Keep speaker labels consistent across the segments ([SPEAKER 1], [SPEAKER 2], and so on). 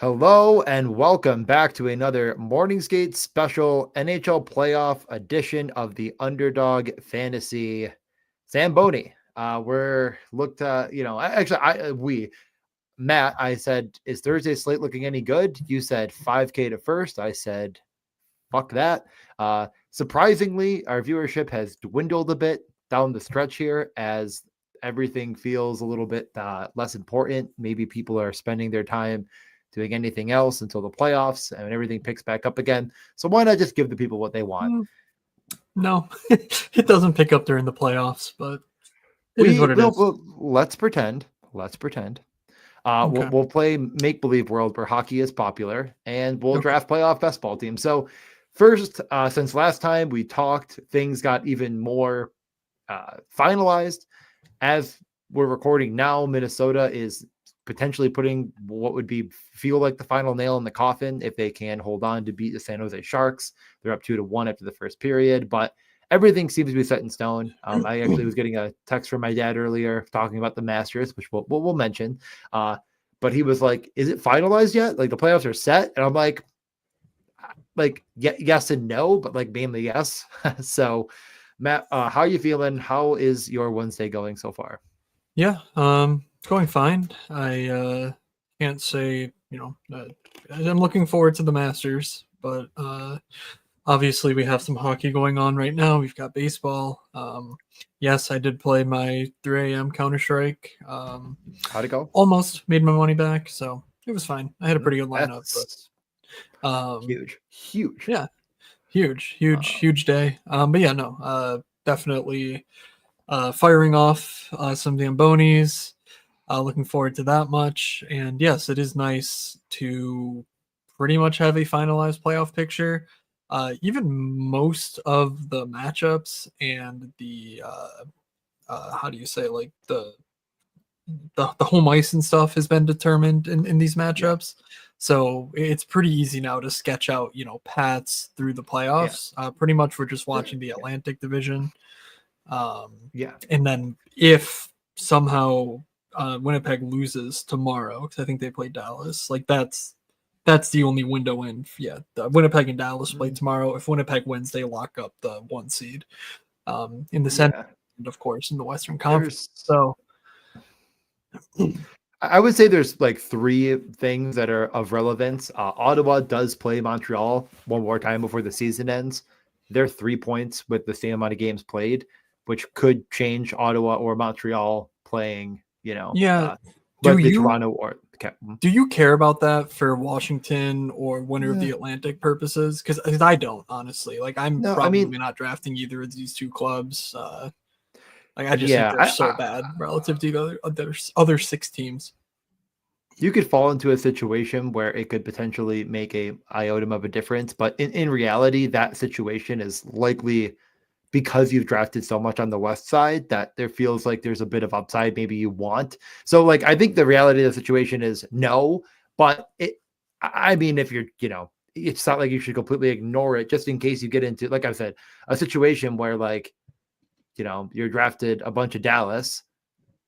[SPEAKER 1] Hello and welcome back to another Morningsgate special NHL playoff edition of the Underdog Fantasy Zamboni. We're looked, Matt, I said, is Thursday slate looking any good? You said 5K to first. I said, fuck that. Surprisingly, our viewership has dwindled a bit down the stretch here as everything feels a little bit less important. Maybe people are spending their time doing anything else until the playoffs and everything picks back up again. So why not just give the people what they want?
[SPEAKER 2] No, it doesn't pick up during the playoffs, but it is what it is.
[SPEAKER 1] Let's pretend.
[SPEAKER 2] Okay.
[SPEAKER 1] We'll play make-believe world where hockey is popular, and we'll draft playoff best ball teams. So first, since last time we talked, things got even more finalized. As we're recording now, Minnesota is potentially putting what would feel like the final nail in the coffin if they can hold on to beat the San Jose Sharks. They're up 2-1 after the first period, but everything seems to be set in stone. I actually was getting a text from my dad earlier talking about the Masters, which we'll mention. But he was like, "Is it finalized yet? Like the playoffs are set?" And I'm like, yes and no, but like mainly yes. So, Matt, how are you feeling? How is your Wednesday going so far?
[SPEAKER 2] Yeah, going fine. I can't say, I'm looking forward to the Masters, but obviously we have some hockey going on right now. We've got baseball. Yes, I did play my 3 a.m. Counter-Strike.
[SPEAKER 1] How'd it go?
[SPEAKER 2] Almost made my money back, so it was fine. I had a pretty good lineup, but
[SPEAKER 1] huge.
[SPEAKER 2] Yeah, huge day. But yeah, no, definitely firing off some Zambonis. Looking forward to that much. And yes, it is nice to pretty much have a finalized playoff picture. Even most of the matchups and the how do you say, like the home ice and stuff has been determined in these matchups. Yeah. So it's pretty easy now to sketch out, paths through the playoffs. Yeah. Pretty much we're just watching the Atlantic Division. And then if somehow Winnipeg loses tomorrow, because I think they play Dallas, like that's the only window in. Yeah, Winnipeg and Dallas play tomorrow. If Winnipeg wins, they lock up the 1 seed in the center, and of course in the Western Conference. So
[SPEAKER 1] I would say there's like 3 things that are of relevance. Ottawa does play Montreal one more time before the season ends. They're 3 points with the same amount of games played, which could change Ottawa or Montreal playing, Toronto or
[SPEAKER 2] do you care about that for Washington or winner of the Atlantic purposes? Because I don't, honestly. Like I'm probably not drafting either of these 2 clubs. I just think they're so bad relative to the other 6 teams.
[SPEAKER 1] You could fall into a situation where it could potentially make a iota of a difference, but in reality, that situation is likely because you've drafted so much on the West side that there feels like there's a bit of upside maybe you want. So like, I think the reality of the situation is no, but if you're, it's not like you should completely ignore it just in case you get into, like I said, a situation where like, you're drafted a bunch of Dallas.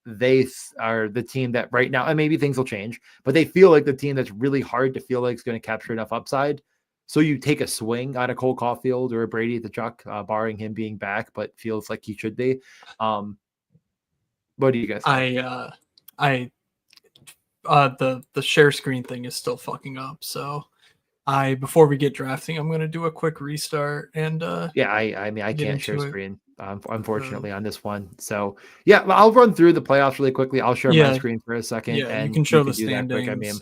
[SPEAKER 1] They are the team that right now, and maybe things will change, but they feel like the team that's really hard to feel like is going to capture enough upside. So you take a swing on a Cole Caulfield or a Brady Tkachuk, barring him being back, but feels like he should be. What do you guys think?
[SPEAKER 2] The share screen thing is still fucking up. So before we get drafting, I'm going to do a quick restart and
[SPEAKER 1] I can't share screen unfortunately on this one. So yeah, I'll run through the playoffs really quickly. I'll share my screen for a second.
[SPEAKER 2] Yeah,
[SPEAKER 1] and
[SPEAKER 2] you can show the standings.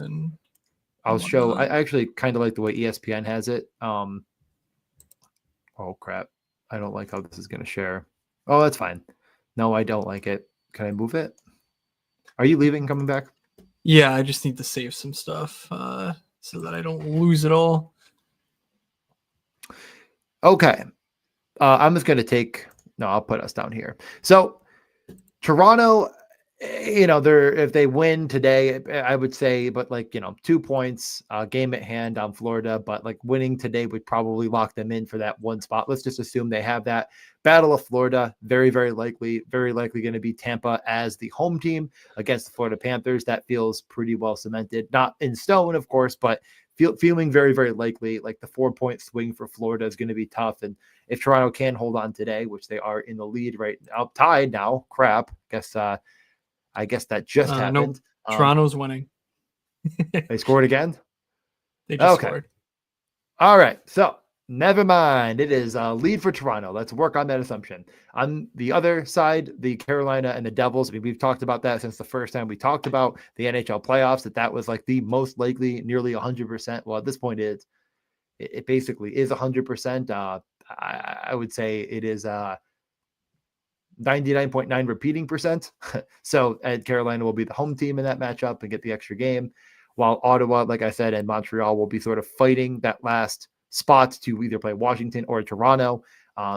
[SPEAKER 1] I'll show. I actually kind of like the way ESPN has it. Oh crap! I don't like how this is going to share. Oh, that's fine. No, I don't like it. Can I move it? Are you leaving? Coming back?
[SPEAKER 2] Yeah, I just need to save some stuff so that I don't lose it all.
[SPEAKER 1] Okay. I'm just going to I'll put us down here. So Toronto they're if they win today, I would say, but like 2 points, game at hand on Florida, but like winning today would probably lock them in for that one spot. Let's just assume they have that. Battle of Florida, very likely going to be Tampa as the home team against the Florida Panthers. That feels pretty well cemented, not in stone, of course, but feeling very likely. Like the 4-point swing for Florida is going to be tough, and if Toronto can hold on today, which they are in the lead right now, tied now, I guess that just
[SPEAKER 2] Nope.
[SPEAKER 1] happened.
[SPEAKER 2] Toronto's winning.
[SPEAKER 1] They scored again.
[SPEAKER 2] They just
[SPEAKER 1] Okay.
[SPEAKER 2] scored.
[SPEAKER 1] All right. So never mind. It is a lead for Toronto. Let's work on that assumption. On the other side, the Carolina and the Devils. I mean, we've talked about that since the first time we talked about the NHL playoffs. That was like the most likely, nearly 100%. Well, at this point, it basically is 100%. I would say it is 99.9 repeating percent. So Carolina will be the home team in that matchup and get the extra game, while Ottawa, like I said, and Montreal will be sort of fighting that last spot to either play Washington or Toronto.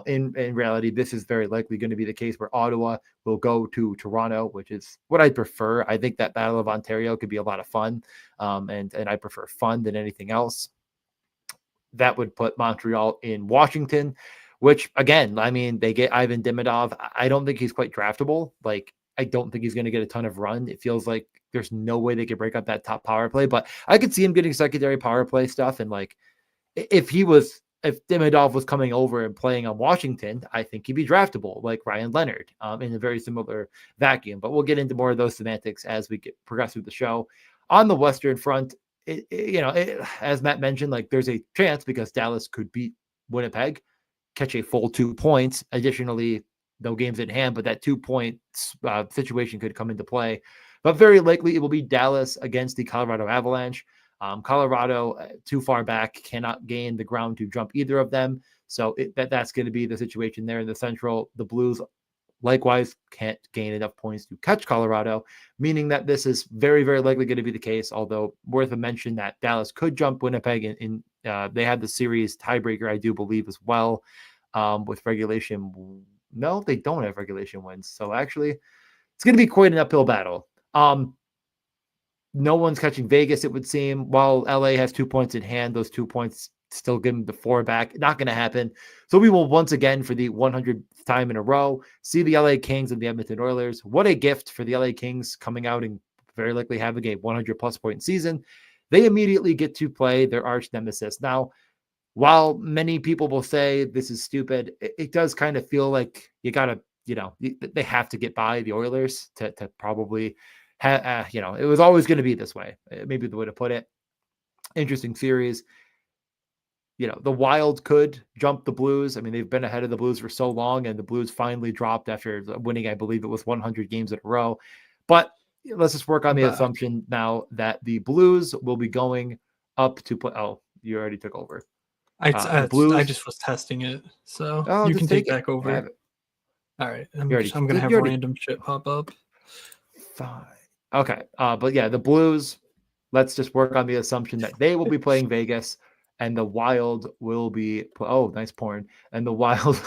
[SPEAKER 1] In reality, this is very likely going to be the case where Ottawa will go to Toronto, which is what I prefer. I think that Battle of Ontario could be a lot of fun, and I prefer fun than anything else. That would put Montreal in Washington, which again, I mean, they get Ivan Demidov. I don't think he's quite draftable. Like, I don't think he's going to get a ton of run. It feels like there's no way they could break up that top power play, but I could see him getting secondary power play stuff. And like, if Demidov was coming over and playing on Washington, I think he'd be draftable, like Ryan Leonard, in a very similar vacuum. But we'll get into more of those semantics as we progress through the show. On the Western front, as Matt mentioned, like there's a chance because Dallas could beat Winnipeg, catch a full 2 points. Additionally, no games in hand, but that 2-point situation could come into play. But very likely it will be Dallas against the Colorado Avalanche. Colorado, too far back, cannot gain the ground to jump either of them. So that's going to be the situation there in the Central. The Blues likewise can't gain enough points to catch Colorado, meaning that this is very likely going to be the case, although worth a mention that Dallas could jump Winnipeg they had the series tiebreaker, I do believe, as well, with regulation. No, they don't have regulation wins. So actually, it's going to be quite an uphill battle. No one's catching Vegas, it would seem. While LA has 2 points in hand, those 2 points still give them the 4 back. Not going to happen. So we will once again, for the 100th time in a row, see the LA Kings and the Edmonton Oilers. What a gift for the LA Kings coming out and very likely having a 100-plus point season. They immediately get to play their arch nemesis. Now, while many people will say this is stupid, it does kind of feel like you got to, they have to get by the Oilers to probably it was always going to be this way. Maybe the way to put it. Interesting series. The Wild could jump the Blues. I mean, they've been ahead of the Blues for so long, and the Blues finally dropped after winning, I believe it was 100 games in a row. But let's just work on the assumption now that the Blues will be going up to play. Oh, you already took over.
[SPEAKER 2] The Blues. I just was testing it, so you can take back over. All right, I'm going to have random shit pop up.
[SPEAKER 1] Fine. Okay. But yeah, the Blues, let's just work on the assumption that they will be playing Vegas and the Wild will be, nice porn. And the Wild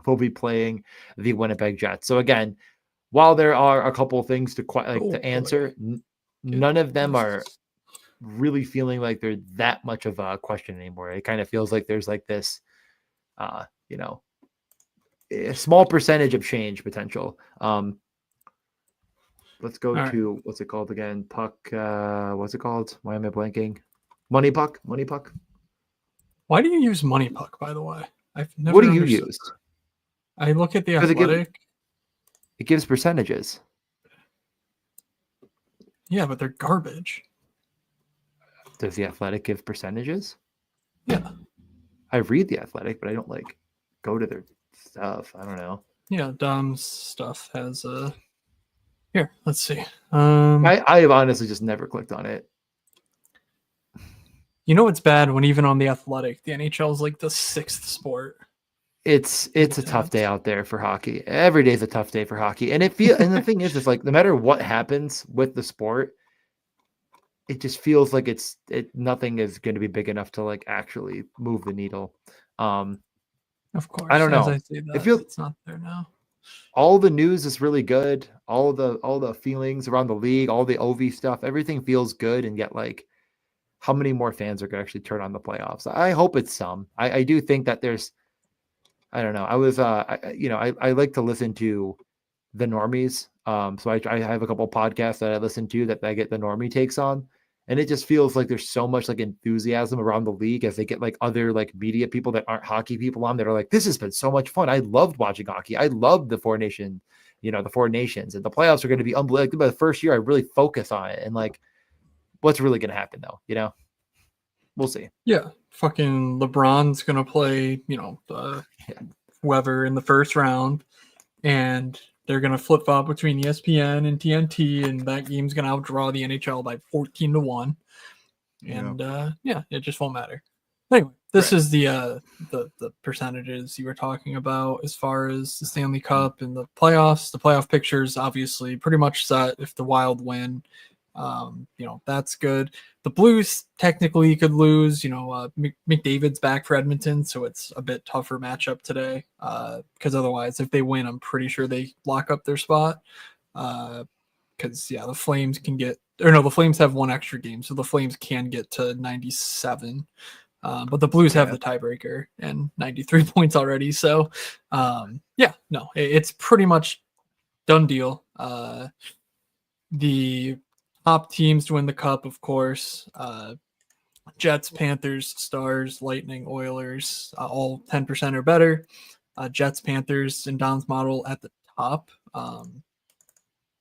[SPEAKER 1] will be playing the Winnipeg Jets. So again, while there are a couple of things to answer, none of them are really feeling like they're that much of a question anymore. It kind of feels like there's like this, a small percentage of change potential. Let's go to what's it called again? Puck. What's it called? Why am I blanking? Money Puck. Money Puck.
[SPEAKER 2] Why do you use Money Puck, by the way? I've never.
[SPEAKER 1] What do you use?
[SPEAKER 2] I look at the Athletic.
[SPEAKER 1] It gives percentages.
[SPEAKER 2] Yeah, but they're garbage.
[SPEAKER 1] Does the Athletic give percentages?
[SPEAKER 2] Yeah. I
[SPEAKER 1] read the Athletic, but I don't go to their stuff. I don't know.
[SPEAKER 2] Yeah, Dom's stuff has a. Here, let's see.
[SPEAKER 1] I have honestly just never clicked on it.
[SPEAKER 2] It's bad when even on the Athletic, the NHL is like the 6th sport.
[SPEAKER 1] It's a tough day out there for hockey. Every day is a tough day for hockey, and and the thing is, it's like no matter what happens with the sport, it just feels like nothing is going to be big enough to actually move the needle.
[SPEAKER 2] Of course,
[SPEAKER 1] I don't know.
[SPEAKER 2] As I say that, it's not there now.
[SPEAKER 1] all the news is really good. All the feelings around the league, all the OV stuff, everything feels good. And yet, like, how many more fans are going to actually turn on the playoffs? I hope it's some. I do think that there's. I don't know. I was I like to listen to the normies. So I have a couple podcasts that I listen to that I get the normie takes on. And it just feels like there's so much like enthusiasm around the league as they get like other like media people that aren't hockey people on that are like, this has been so much fun. I loved watching hockey. I loved the the Four Nations, and the playoffs are going to be unbelievable. By the first year, I really focus on it. And like, what's really going to happen though? We'll see.
[SPEAKER 2] Yeah, fucking LeBron's gonna play,
[SPEAKER 1] Yeah.
[SPEAKER 2] whoever in the first round, and they're gonna flip flop between ESPN and TNT, and that game's gonna outdraw the NHL by 14-1. And it just won't matter. Anyway, this
[SPEAKER 1] Right.
[SPEAKER 2] is the percentages you were talking about as far as the Stanley Cup and the playoffs. The playoff picture is obviously pretty much set if the Wild win. That's good. The Blues technically could lose. McDavid's back for Edmonton, so it's a bit tougher matchup today. Because otherwise, if they win, I'm pretty sure they lock up their spot. Because the Flames can get, or no, the Flames have one extra game, so the Flames can get to 97. But the Blues have the tiebreaker and 93 points already. So, it's pretty much done deal. The top teams to win the cup, of course, Jets, Panthers, Stars, Lightning, Oilers, all 10% or better. Jets, Panthers, in Don's model at the top.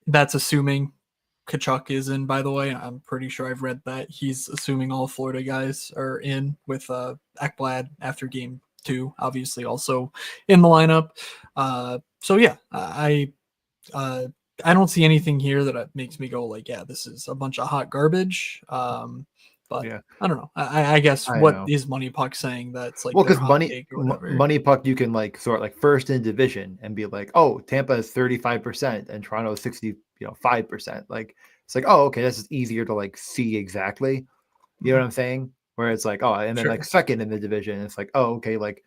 [SPEAKER 2] That's assuming Kachuk is in, by the way. I'm pretty sure I've read that. He's assuming all Florida guys are in, with Ekblad after game 2, obviously also in the lineup. I don't see anything here that makes me go like, yeah, this is a bunch of hot garbage. But
[SPEAKER 1] Yeah.
[SPEAKER 2] I don't know. I guess
[SPEAKER 1] I
[SPEAKER 2] what
[SPEAKER 1] know.
[SPEAKER 2] is Money Puck saying that's like
[SPEAKER 1] Well,
[SPEAKER 2] their
[SPEAKER 1] because
[SPEAKER 2] hot take or whatever?
[SPEAKER 1] Money Puck, you can like sort like first in division and be like, oh, Tampa is 35% and Toronto is 5%. Like, it's like, oh, okay, this is easier to like see exactly. You know what I'm saying? Where it's like, oh, and then like
[SPEAKER 2] Sure.
[SPEAKER 1] second in the division, it's like, oh, okay, like,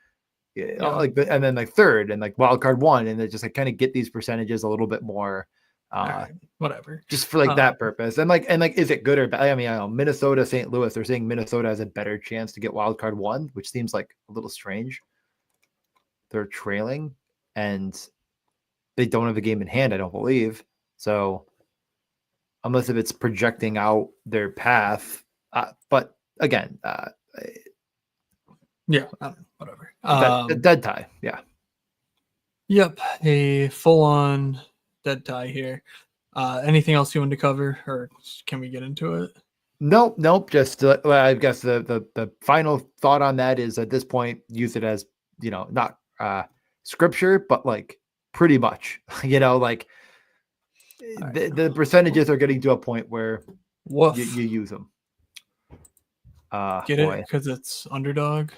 [SPEAKER 2] Yeah.
[SPEAKER 1] and then like third and like wild card 1, and they just like kind of get these percentages a little bit more.
[SPEAKER 2] All right. Whatever.
[SPEAKER 1] Just for like that purpose. And like, is it good or bad? I mean, I don't know, Minnesota, St. Louis, they're saying Minnesota has a better chance to get wild card 1, which seems like a little strange. They're trailing and they don't have a game in hand, I don't believe. So unless if it's projecting out their path, but again,
[SPEAKER 2] Whatever.
[SPEAKER 1] dead tie. Yeah.
[SPEAKER 2] Yep, a full-on dead tie here. Anything else you want to cover, or can we get into it?
[SPEAKER 1] Nope. Just I guess the final thought on that is at this point, use it as not scripture, but like pretty much, like the percentages are getting to a point where you use them.
[SPEAKER 2] Get it because it's underdog.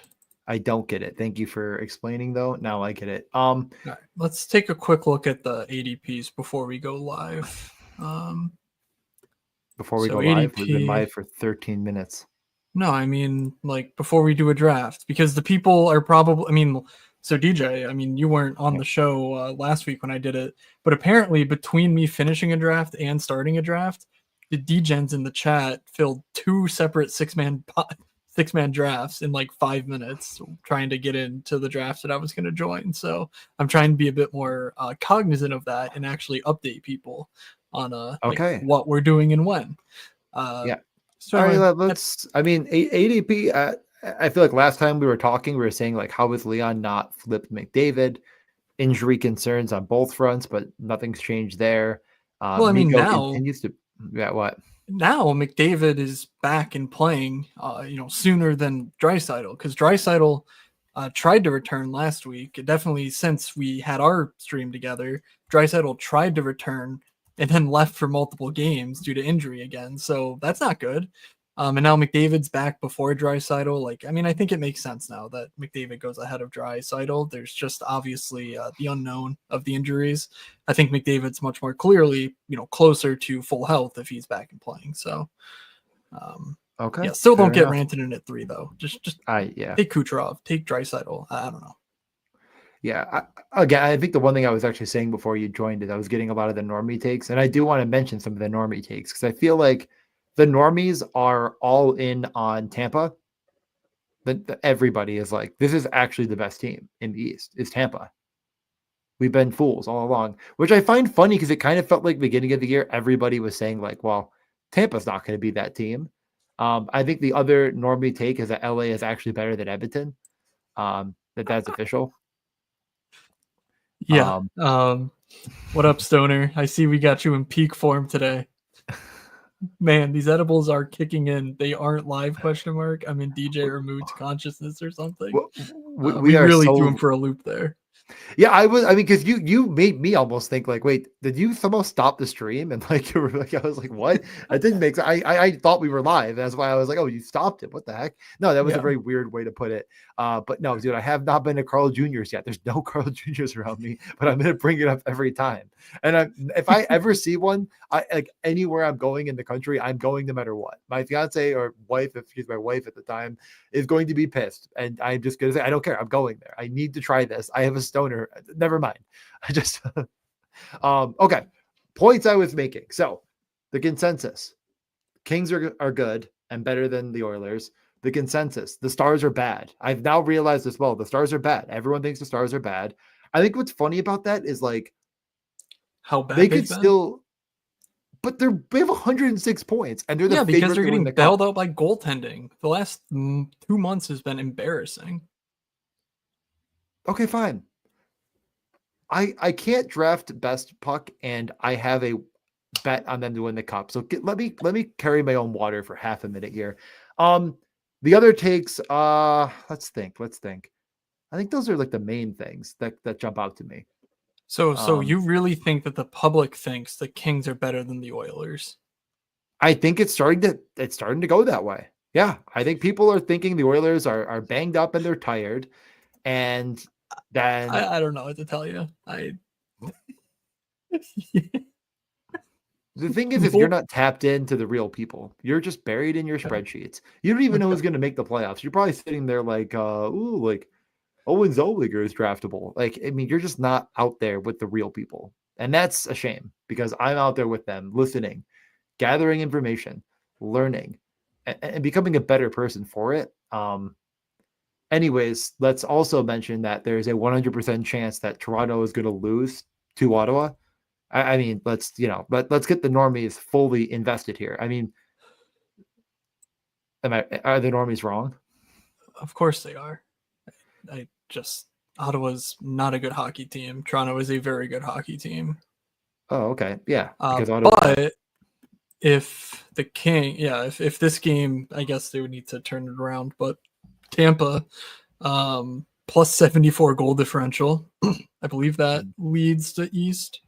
[SPEAKER 1] I don't get it. Thank you for explaining, though. Now I get it.
[SPEAKER 2] All right, let's take a quick look at the ADPs before we go live.
[SPEAKER 1] Before we go live, we've been live for 13 minutes.
[SPEAKER 2] No, I mean like before we do a draft, because the people are probably. I mean, so DJ, I mean, you weren't on the show last week when I did it, but apparently between me finishing a draft and starting a draft, the DGens in the chat filled 2 separate six-man drafts in like 5 minutes trying to get into the draft that I was going to join. So I'm trying to be a bit more cognizant of that and actually update people on like what we're doing and when.
[SPEAKER 1] So all right, let's. I mean, ADP. I feel like last time we were talking, we were saying like, how was Leon not flipped McDavid? Injury concerns on both fronts, but nothing's changed there.
[SPEAKER 2] Well, I mean, now
[SPEAKER 1] continues to. Yeah, what?
[SPEAKER 2] Now McDavid is back and playing, sooner than Draisaitl, because Draisaitl tried to return last week. Definitely since we had our stream together, Draisaitl tried to return and then left for multiple games due to injury again. So that's not good. And now McDavid's back before Draisaitl. Like, I mean, I think it makes sense now that McDavid goes ahead of Draisaitl. There's just obviously the unknown of the injuries. I think McDavid's much more clearly, closer to full health if he's back and playing. So,
[SPEAKER 1] okay.
[SPEAKER 2] Yeah, still don't get Rantanen at 3 though. Just take Kucherov, take Draisaitl. I don't know.
[SPEAKER 1] Yeah. Again, I think the one thing I was actually saying before you joined is I was getting a lot of the normie takes, and I do want to mention some of the normie takes because I feel like the normies are all in on Tampa. Everybody is like, this is actually the best team in the East. Is Tampa. We've been fools all along, which I find funny because it kind of felt like beginning of the year, everybody was saying like, well, Tampa's not going to be that team. I think the other normie take is that LA is actually better than Edmonton. That's official.
[SPEAKER 2] Yeah.
[SPEAKER 1] Um,
[SPEAKER 2] What up, Stoner? I see we got you in peak form today. Man, these edibles are kicking in. They aren't live, question mark. I'm in DJ removed consciousness or something.
[SPEAKER 1] we
[SPEAKER 2] We
[SPEAKER 1] are
[SPEAKER 2] really threw him
[SPEAKER 1] so
[SPEAKER 2] for a loop there.
[SPEAKER 1] Yeah, I was. I mean, because you made me almost think like, wait, did you somehow stop the stream? And like, you were like, I was like, what? I didn't make. I thought we were live. That's why I was like, oh, you stopped it. What the heck? No, that was a
[SPEAKER 2] Yeah.
[SPEAKER 1] very weird way to put it. But no, dude, I have not been to Carl Junior's yet. There's no Carl Junior's around me, but I'm gonna bring it up every time. And if I ever see one, I like anywhere I'm going in the country, I'm going no matter what. My fiance or wife, if she's my wife at the time, is going to be pissed. And I'm just going to say, I don't care. I'm going there. I need to try this. I have a stoner. Never mind. I just, okay. Points I was making. So the consensus Kings are good and better than the Oilers. The consensus, the Stars are bad. I've now realized as well, the Stars are bad. Everyone thinks the Stars are bad. I think what's funny about that is like,
[SPEAKER 2] How
[SPEAKER 1] they
[SPEAKER 2] bad
[SPEAKER 1] could
[SPEAKER 2] they've been?
[SPEAKER 1] still, but they have 106 points and they're the
[SPEAKER 2] Yeah, because
[SPEAKER 1] favorite
[SPEAKER 2] they're
[SPEAKER 1] to win
[SPEAKER 2] getting
[SPEAKER 1] the
[SPEAKER 2] bailed
[SPEAKER 1] cup.
[SPEAKER 2] out by goaltending. The last 2 months has been embarrassing.
[SPEAKER 1] Okay, fine. I can't draft best puck, and I have a bet on them to win the cup. So let me carry my own water for half a minute here. Um, the other takes, let's think. I think those are like the main things that jump out to me.
[SPEAKER 2] So
[SPEAKER 1] Um,
[SPEAKER 2] you really think that the public thinks the Kings are better than the Oilers?
[SPEAKER 1] I think it's starting to go that way. Yeah, I think people are thinking the Oilers are banged up and they're tired, and then
[SPEAKER 2] I don't know what to tell you. I
[SPEAKER 1] the thing is, you're
[SPEAKER 2] Bull-
[SPEAKER 1] not tapped into the real people. You're just buried in your spreadsheets. You don't even know
[SPEAKER 2] okay.
[SPEAKER 1] who's going to make the playoffs. You're probably sitting there like, ooh, like Owen Zolliger is draftable. Like, I mean, you're just not out there with the real people. And that's a shame because I'm out there with them, listening, gathering information, learning, and becoming a better person for it. Anyways, let's also mention that there's a 100% chance that Toronto is going to lose to Ottawa. I mean, let's get the normies fully invested here. I mean, are the normies wrong?
[SPEAKER 2] Of course they are. I just Ottawa's not a good hockey team. Toronto is a very good hockey team.
[SPEAKER 1] Oh, okay, yeah, because Ottawa.
[SPEAKER 2] But if the King, yeah, if this game, I guess they would need to turn it around. But Tampa, plus 74 goal differential, I believe that leads the East.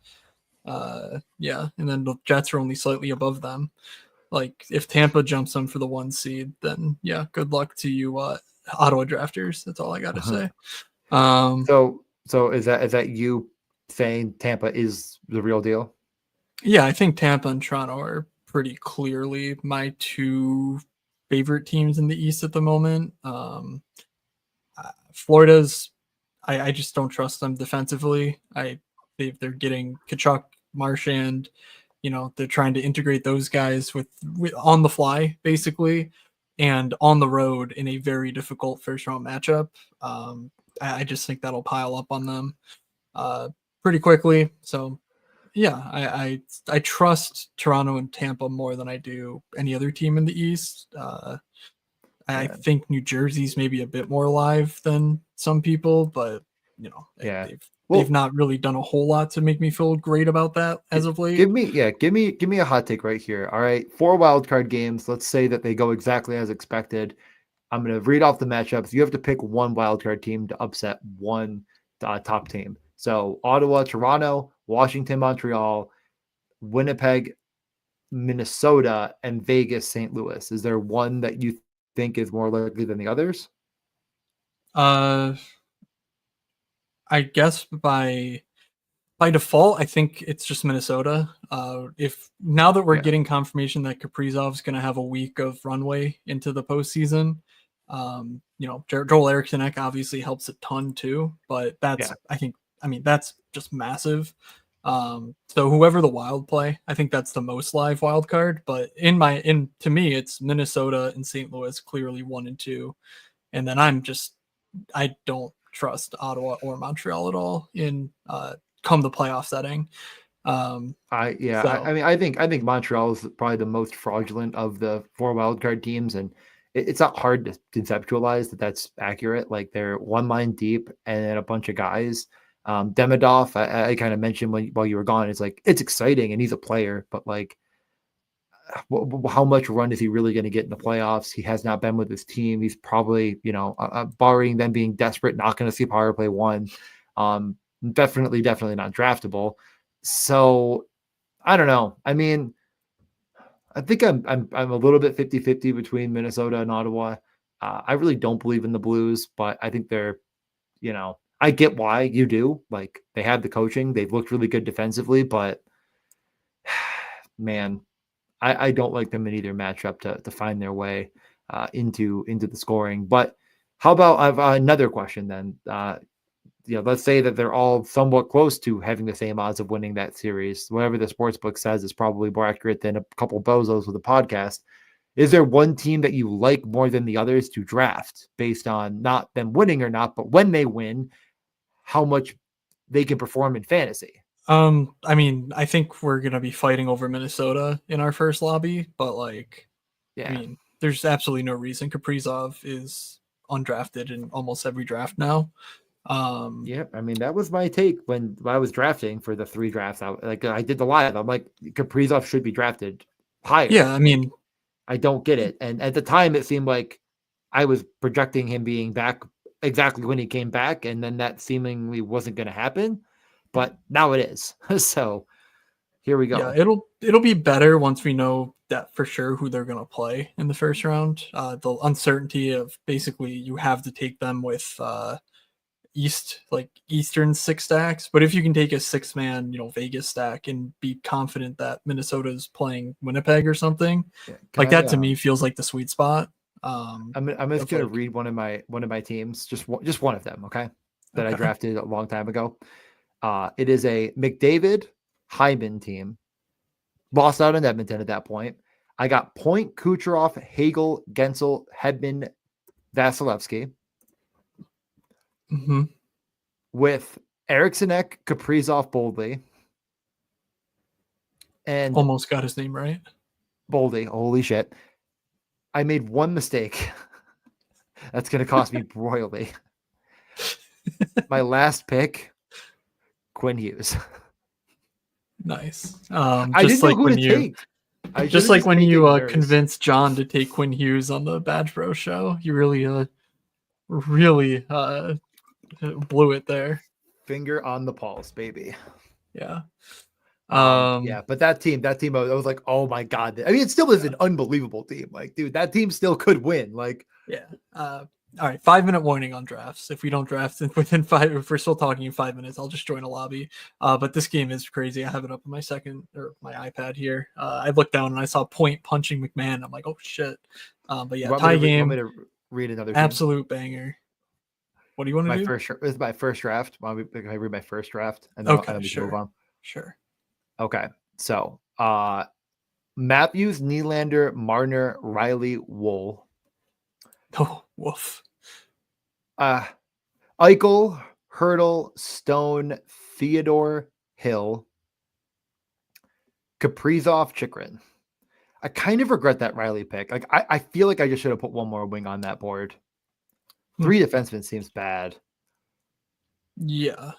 [SPEAKER 2] Yeah, and then the Jets are only slightly above them. Like if Tampa jumps them for the 1 seed, then yeah, good luck to you, Ottawa drafters. That's all I got to say.
[SPEAKER 1] So is that you saying Tampa is the real deal?
[SPEAKER 2] Yeah, I think Tampa and Toronto are pretty clearly my two favorite teams in the East at the moment. Florida's, I just don't trust them defensively. They're getting Kachuk, Marchand. They're trying to integrate those guys with on the fly basically, and on the road in a very difficult first round matchup. I just think that'll pile up on them pretty quickly. So yeah, I trust Toronto and Tampa more than I do any other team in the East. I
[SPEAKER 1] Yeah.
[SPEAKER 2] think New Jersey's maybe a bit more alive than some people, but
[SPEAKER 1] Yeah.
[SPEAKER 2] they've
[SPEAKER 1] Well,
[SPEAKER 2] not really done a whole lot to make me feel great about that as of late.
[SPEAKER 1] give me a hot take right here. All right, 4 wildcard games. Let's say that they go exactly as expected. I'm going to read off the matchups. You have to pick one wildcard team to upset one top team. So Ottawa, Toronto, Washington, Montreal, Winnipeg, Minnesota, and Vegas, St. Louis. Is there one that you think is more likely than the others?
[SPEAKER 2] Uh, I guess by default, I think it's just Minnesota. If now that we're
[SPEAKER 1] Yeah.
[SPEAKER 2] getting confirmation that Kaprizov's going to have a week of runway into the postseason, Joel Eriksson obviously helps a ton too, but
[SPEAKER 1] Yeah,
[SPEAKER 2] that's just massive. So whoever the Wild play, I think that's the most live wild card. But to me, it's Minnesota and St. Louis clearly 1 and 2, and then I don't trust Ottawa or Montreal at all in come the playoff setting. So
[SPEAKER 1] I think Montreal is probably the most fraudulent of the 4 wildcard teams, and it's not hard to conceptualize that that's accurate. Like they're one line deep and then a bunch of guys. Demidov, I kind of mentioned while you were gone. It's like it's exciting and he's a player, but like, how much run is he really going to get in the playoffs? He has not been with his team. He's probably, barring them being desperate, not going to see power play one. Definitely not draftable. So I don't know. I mean, I think I'm a little bit 50-50 between Minnesota and Ottawa. I really don't believe in the Blues, but I think they're, I get why you do. Like they have the coaching, they've looked really good defensively, but man, I don't like them in either matchup to find their way into the scoring. But how about I have another question then? Let's say that they're all somewhat close to having the same odds of winning that series. Whatever the sports book says is probably more accurate than a couple bozos with a podcast. Is there one team that you like more than the others to draft based on not them winning or not, but when they win, how much they can perform in fantasy?
[SPEAKER 2] I think we're gonna be fighting over Minnesota in our first lobby, but
[SPEAKER 1] Yeah.
[SPEAKER 2] there's absolutely no reason. Kaprizov is undrafted in almost every draft now.
[SPEAKER 1] Yep. I mean, that was my take when I was drafting for the 3 drafts. I did the live. I'm like, Kaprizov should be drafted higher.
[SPEAKER 2] Yeah,
[SPEAKER 1] I don't get it. And at the time, it seemed like I was projecting him being back exactly when he came back, and then that seemingly wasn't going to happen. But now it is. So here we
[SPEAKER 2] yeah,
[SPEAKER 1] go.
[SPEAKER 2] it'll be better once we know that for sure who they're gonna play in the first round. The uncertainty of basically you have to take them with Eastern 6 stacks, but if you can take a 6-man, Vegas stack and be confident that Minnesota's playing Winnipeg or something,
[SPEAKER 1] Yeah.
[SPEAKER 2] like that to me feels like the sweet spot.
[SPEAKER 1] I'm just going to read one of my teams, just one of them, okay, that I
[SPEAKER 2] Okay.
[SPEAKER 1] drafted a long time ago. It is a McDavid Hyman team. Lost out in Edmonton at that point. I got Point, Kucherov, Hagel, Gensel, Hedman, Vasilevsky
[SPEAKER 2] Mm-hmm.
[SPEAKER 1] with Eriksson, Kaprizov, Boldly, and
[SPEAKER 2] Almost got his name right.
[SPEAKER 1] Boldy. Holy shit. I made one mistake. That's going to cost me royally. My last pick, Quinn Hughes.
[SPEAKER 2] Nice.
[SPEAKER 1] I didn't know who to take.
[SPEAKER 2] Just like when you convinced John to take Quinn Hughes on the Badge Bro show, you really blew it there.
[SPEAKER 1] Finger on the pulse, baby.
[SPEAKER 2] Yeah.
[SPEAKER 1] Yeah, but that team, I was like, oh my god. I mean, it still is an unbelievable team. Like, dude, that team still could win. Like,
[SPEAKER 2] yeah. All right, 5-minute warning on drafts. If we don't draft within 5, if we're still talking in 5 minutes, I'll just join a lobby. But this game is crazy. I have it up on my iPad here. I looked down and I saw Point punching McMahon. I'm like, oh shit. But yeah, tie game.
[SPEAKER 1] You want me to read another
[SPEAKER 2] absolute banger. What do you want to do?
[SPEAKER 1] This is my first draft. Can I read my first draft? And
[SPEAKER 2] then,
[SPEAKER 1] we can move on.
[SPEAKER 2] Sure.
[SPEAKER 1] Okay. So Matthews, Nylander, Marner, Riley, Wool.
[SPEAKER 2] Oh, woof.
[SPEAKER 1] Eichel, Hurdle, Stone, Theodore, Hill, Kaprizov, Chikrin. I kind of regret that Riley pick. Like I feel like I just should have put one more wing on that board. 3 defensemen seems bad.
[SPEAKER 2] Yeah.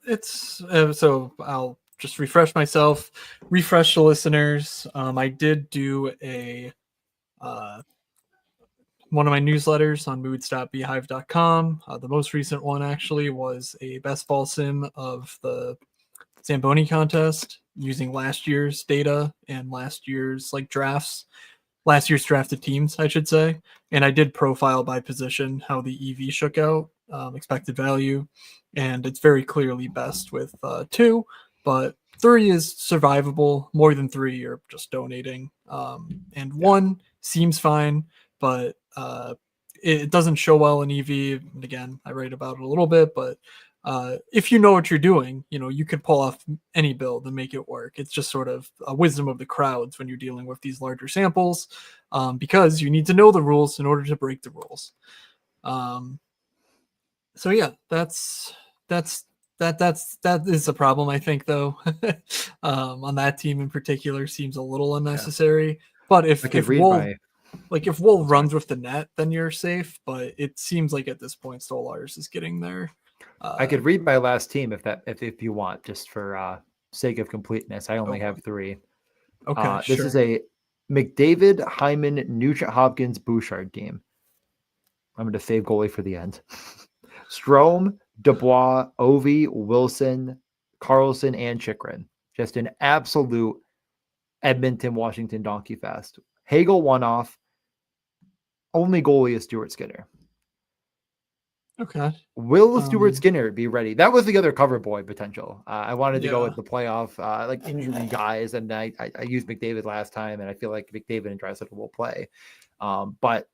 [SPEAKER 2] It's so I'll just refresh myself, refresh the listeners. I did do a one of my newsletters on moods.beehive.com. The most recent one actually was a best ball sim of the Zamboni contest using last year's data and last year's drafted teams, I should say. And I did profile by position how the EV shook out, expected value. And it's very clearly best with 2, but 3 is survivable. More than 3, you're just donating. And 1 seems fine, but it doesn't show well in EV. And again, I write about it a little bit, but if you know what you're doing, you could pull off any build and make it work. It's just sort of a wisdom of the crowds when you're dealing with these larger samples, because you need to know the rules in order to break the rules. So yeah, that is a problem, I think, though. On that team in particular, seems a little unnecessary. But
[SPEAKER 1] I
[SPEAKER 2] if
[SPEAKER 1] could
[SPEAKER 2] if
[SPEAKER 1] read
[SPEAKER 2] Wool
[SPEAKER 1] my.
[SPEAKER 2] if Wool
[SPEAKER 1] Oh, sorry.
[SPEAKER 2] runs with the net, then you're safe. But it seems like at this point, Stolars is getting there.
[SPEAKER 1] I could read my last team if you want, just for sake of completeness. I only
[SPEAKER 2] Oh,
[SPEAKER 1] have 3.
[SPEAKER 2] okay,
[SPEAKER 1] This is
[SPEAKER 2] sure.
[SPEAKER 1] a McDavid, Hyman, Nugent Hopkins, Bouchard team. I'm going to save goalie for the end. Strome, Dubois, Ovi, Wilson, Carlson, and Chikrin. Just an absolute Edmonton, Washington donkey fest. Hagel one off. Only goalie is Stuart Skinner.
[SPEAKER 2] Okay.
[SPEAKER 1] Will Stuart Skinner be ready? That was the other cover boy potential. I wanted to go
[SPEAKER 2] Yeah.
[SPEAKER 1] with the playoff, like injury guys, and I used McDavid last time, and I feel like McDavid and Draisaitl will play. But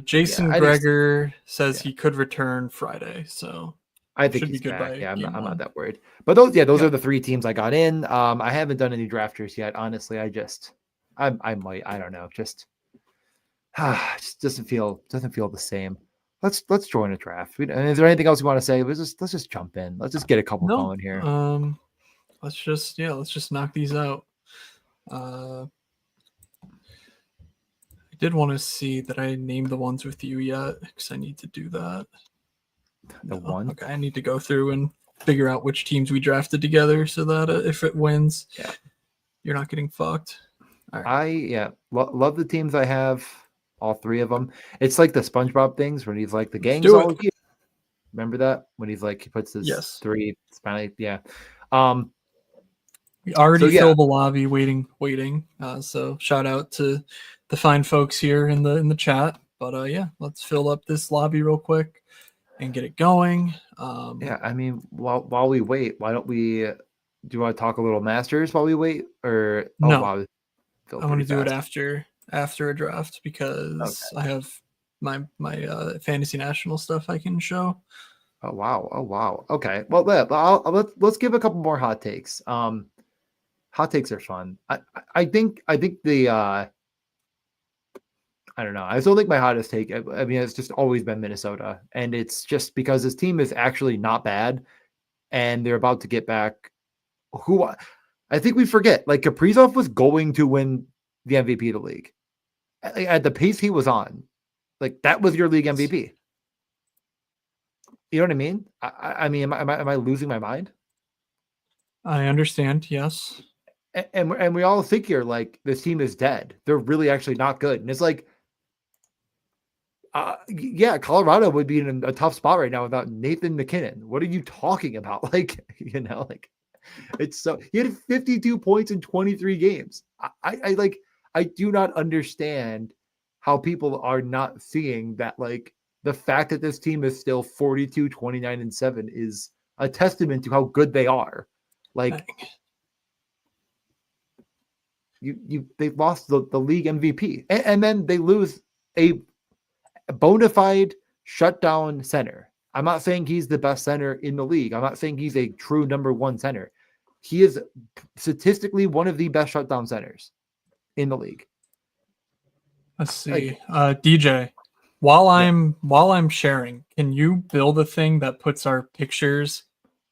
[SPEAKER 2] Jason
[SPEAKER 1] I just
[SPEAKER 2] Greger says he could return Friday, so
[SPEAKER 1] I think
[SPEAKER 2] should be
[SPEAKER 1] he's
[SPEAKER 2] good
[SPEAKER 1] back.
[SPEAKER 2] by
[SPEAKER 1] Yeah,
[SPEAKER 2] game
[SPEAKER 1] I'm not
[SPEAKER 2] 1.
[SPEAKER 1] that worried. But those
[SPEAKER 2] Yeah.
[SPEAKER 1] are the 3 teams I got in. I haven't done any drafters yet. Honestly, I might. I don't know. Just doesn't feel the same. Let's join a draft. And is there anything else you want to say? Let's just jump in. Let's just get a couple
[SPEAKER 2] No.
[SPEAKER 1] going here.
[SPEAKER 2] Let's just knock these out. I did want to see that I named the ones with you yet, because I need to do that.
[SPEAKER 1] The one.
[SPEAKER 2] Okay, I need to go through and figure out which teams we drafted together so that if it wins, you're not getting fucked.
[SPEAKER 1] All right. Love the teams I have. All 3 of them. It's like the SpongeBob things when he's like the gang's all here. Remember that when he's like he puts his 3 smiley. Yeah.
[SPEAKER 2] We already filled the lobby waiting. So shout out to the fine folks here in the chat. But yeah, let's fill up this lobby real quick and get it going.
[SPEAKER 1] I mean, while we wait, why don't we do you want to talk a little Masters while we wait? Or
[SPEAKER 2] no,
[SPEAKER 1] wow,
[SPEAKER 2] I want to do it after a draft because I have my Fantasy National stuff I can show.
[SPEAKER 1] Oh wow. Okay. Well, let's give a couple more hot takes. Hot takes are fun. I think the I don't know. I still think my hottest take. I mean, it's just always been Minnesota, and it's just because this team is actually not bad, and they're about to get back. Who I think we forget. Like Kaprizov was going to win the MVP of the league at the pace he was on. Like that was your league MVP. You know what I mean? I mean, am I losing my mind?
[SPEAKER 2] I understand. Yes.
[SPEAKER 1] And we all think here like this team is dead. They're really actually not good, and it's like. Colorado would be in a tough spot right now without Nathan McKinnon. What are you talking about? Like, it's so he had 52 points in 23 games. I do not understand how people are not seeing that. Like the fact that this team is still 42, 29, and 7 is a testament to how good they are. Like they lost the league MVP and then they lose a bona fide shutdown center. I'm not saying he's the best center in the league. I'm not saying he's a true number 1 center. He is statistically one of the best shutdown centers in the league.
[SPEAKER 2] Let's see. DJ, while I'm sharing, can you build a thing that puts our pictures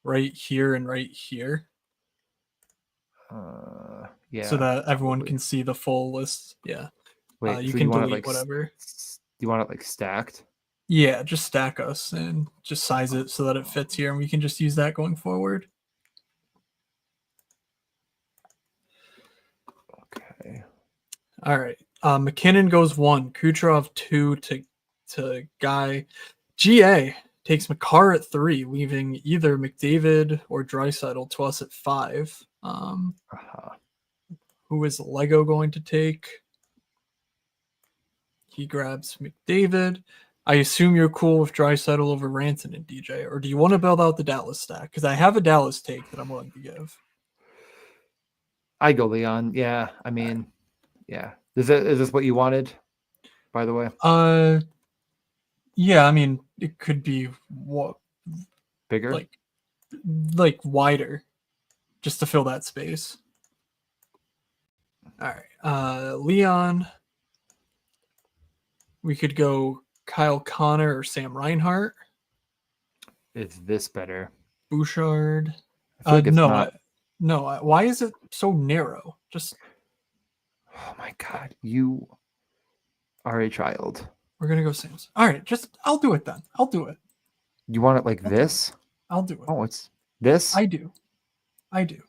[SPEAKER 2] right here and right here? So that everyone can see the full list. Yeah.
[SPEAKER 1] Wait,
[SPEAKER 2] you
[SPEAKER 1] so
[SPEAKER 2] can delete whatever.
[SPEAKER 1] You want it like stacked?
[SPEAKER 2] Yeah, just stack us and just size it so that it fits here, and we can just use that going forward.
[SPEAKER 1] Okay.
[SPEAKER 2] All right. McKinnon goes 1, Kucherov 2 to Guy. GA takes Makar at 3, leaving either McDavid or Draisaitl to us at 5. Who is Lego going to take? He grabs McDavid. I assume you're cool with Draisaitl over Ranson and DJ, or do you want to build out the Dallas stack? Because I have a Dallas take that I'm willing to give.
[SPEAKER 1] I go Leon. Yeah, I mean, yeah. Is this what you wanted? by the way?
[SPEAKER 2] Yeah, I mean, it could be what
[SPEAKER 1] Bigger?
[SPEAKER 2] like wider just to fill that space. All right. Leon, we could go Kyle Connor or Sam Reinhart.
[SPEAKER 1] Is this better?
[SPEAKER 2] Bouchard.
[SPEAKER 1] I feel like it's
[SPEAKER 2] No,
[SPEAKER 1] not.
[SPEAKER 2] why is it so narrow? Just
[SPEAKER 1] Oh my God. You are a child.
[SPEAKER 2] we're gonna go Sam's. All right, just I'll do it then. I'll do it.
[SPEAKER 1] You want it like
[SPEAKER 2] I'll do it.
[SPEAKER 1] this?
[SPEAKER 2] I'll do it.
[SPEAKER 1] Oh, it's this?
[SPEAKER 2] I do. I do.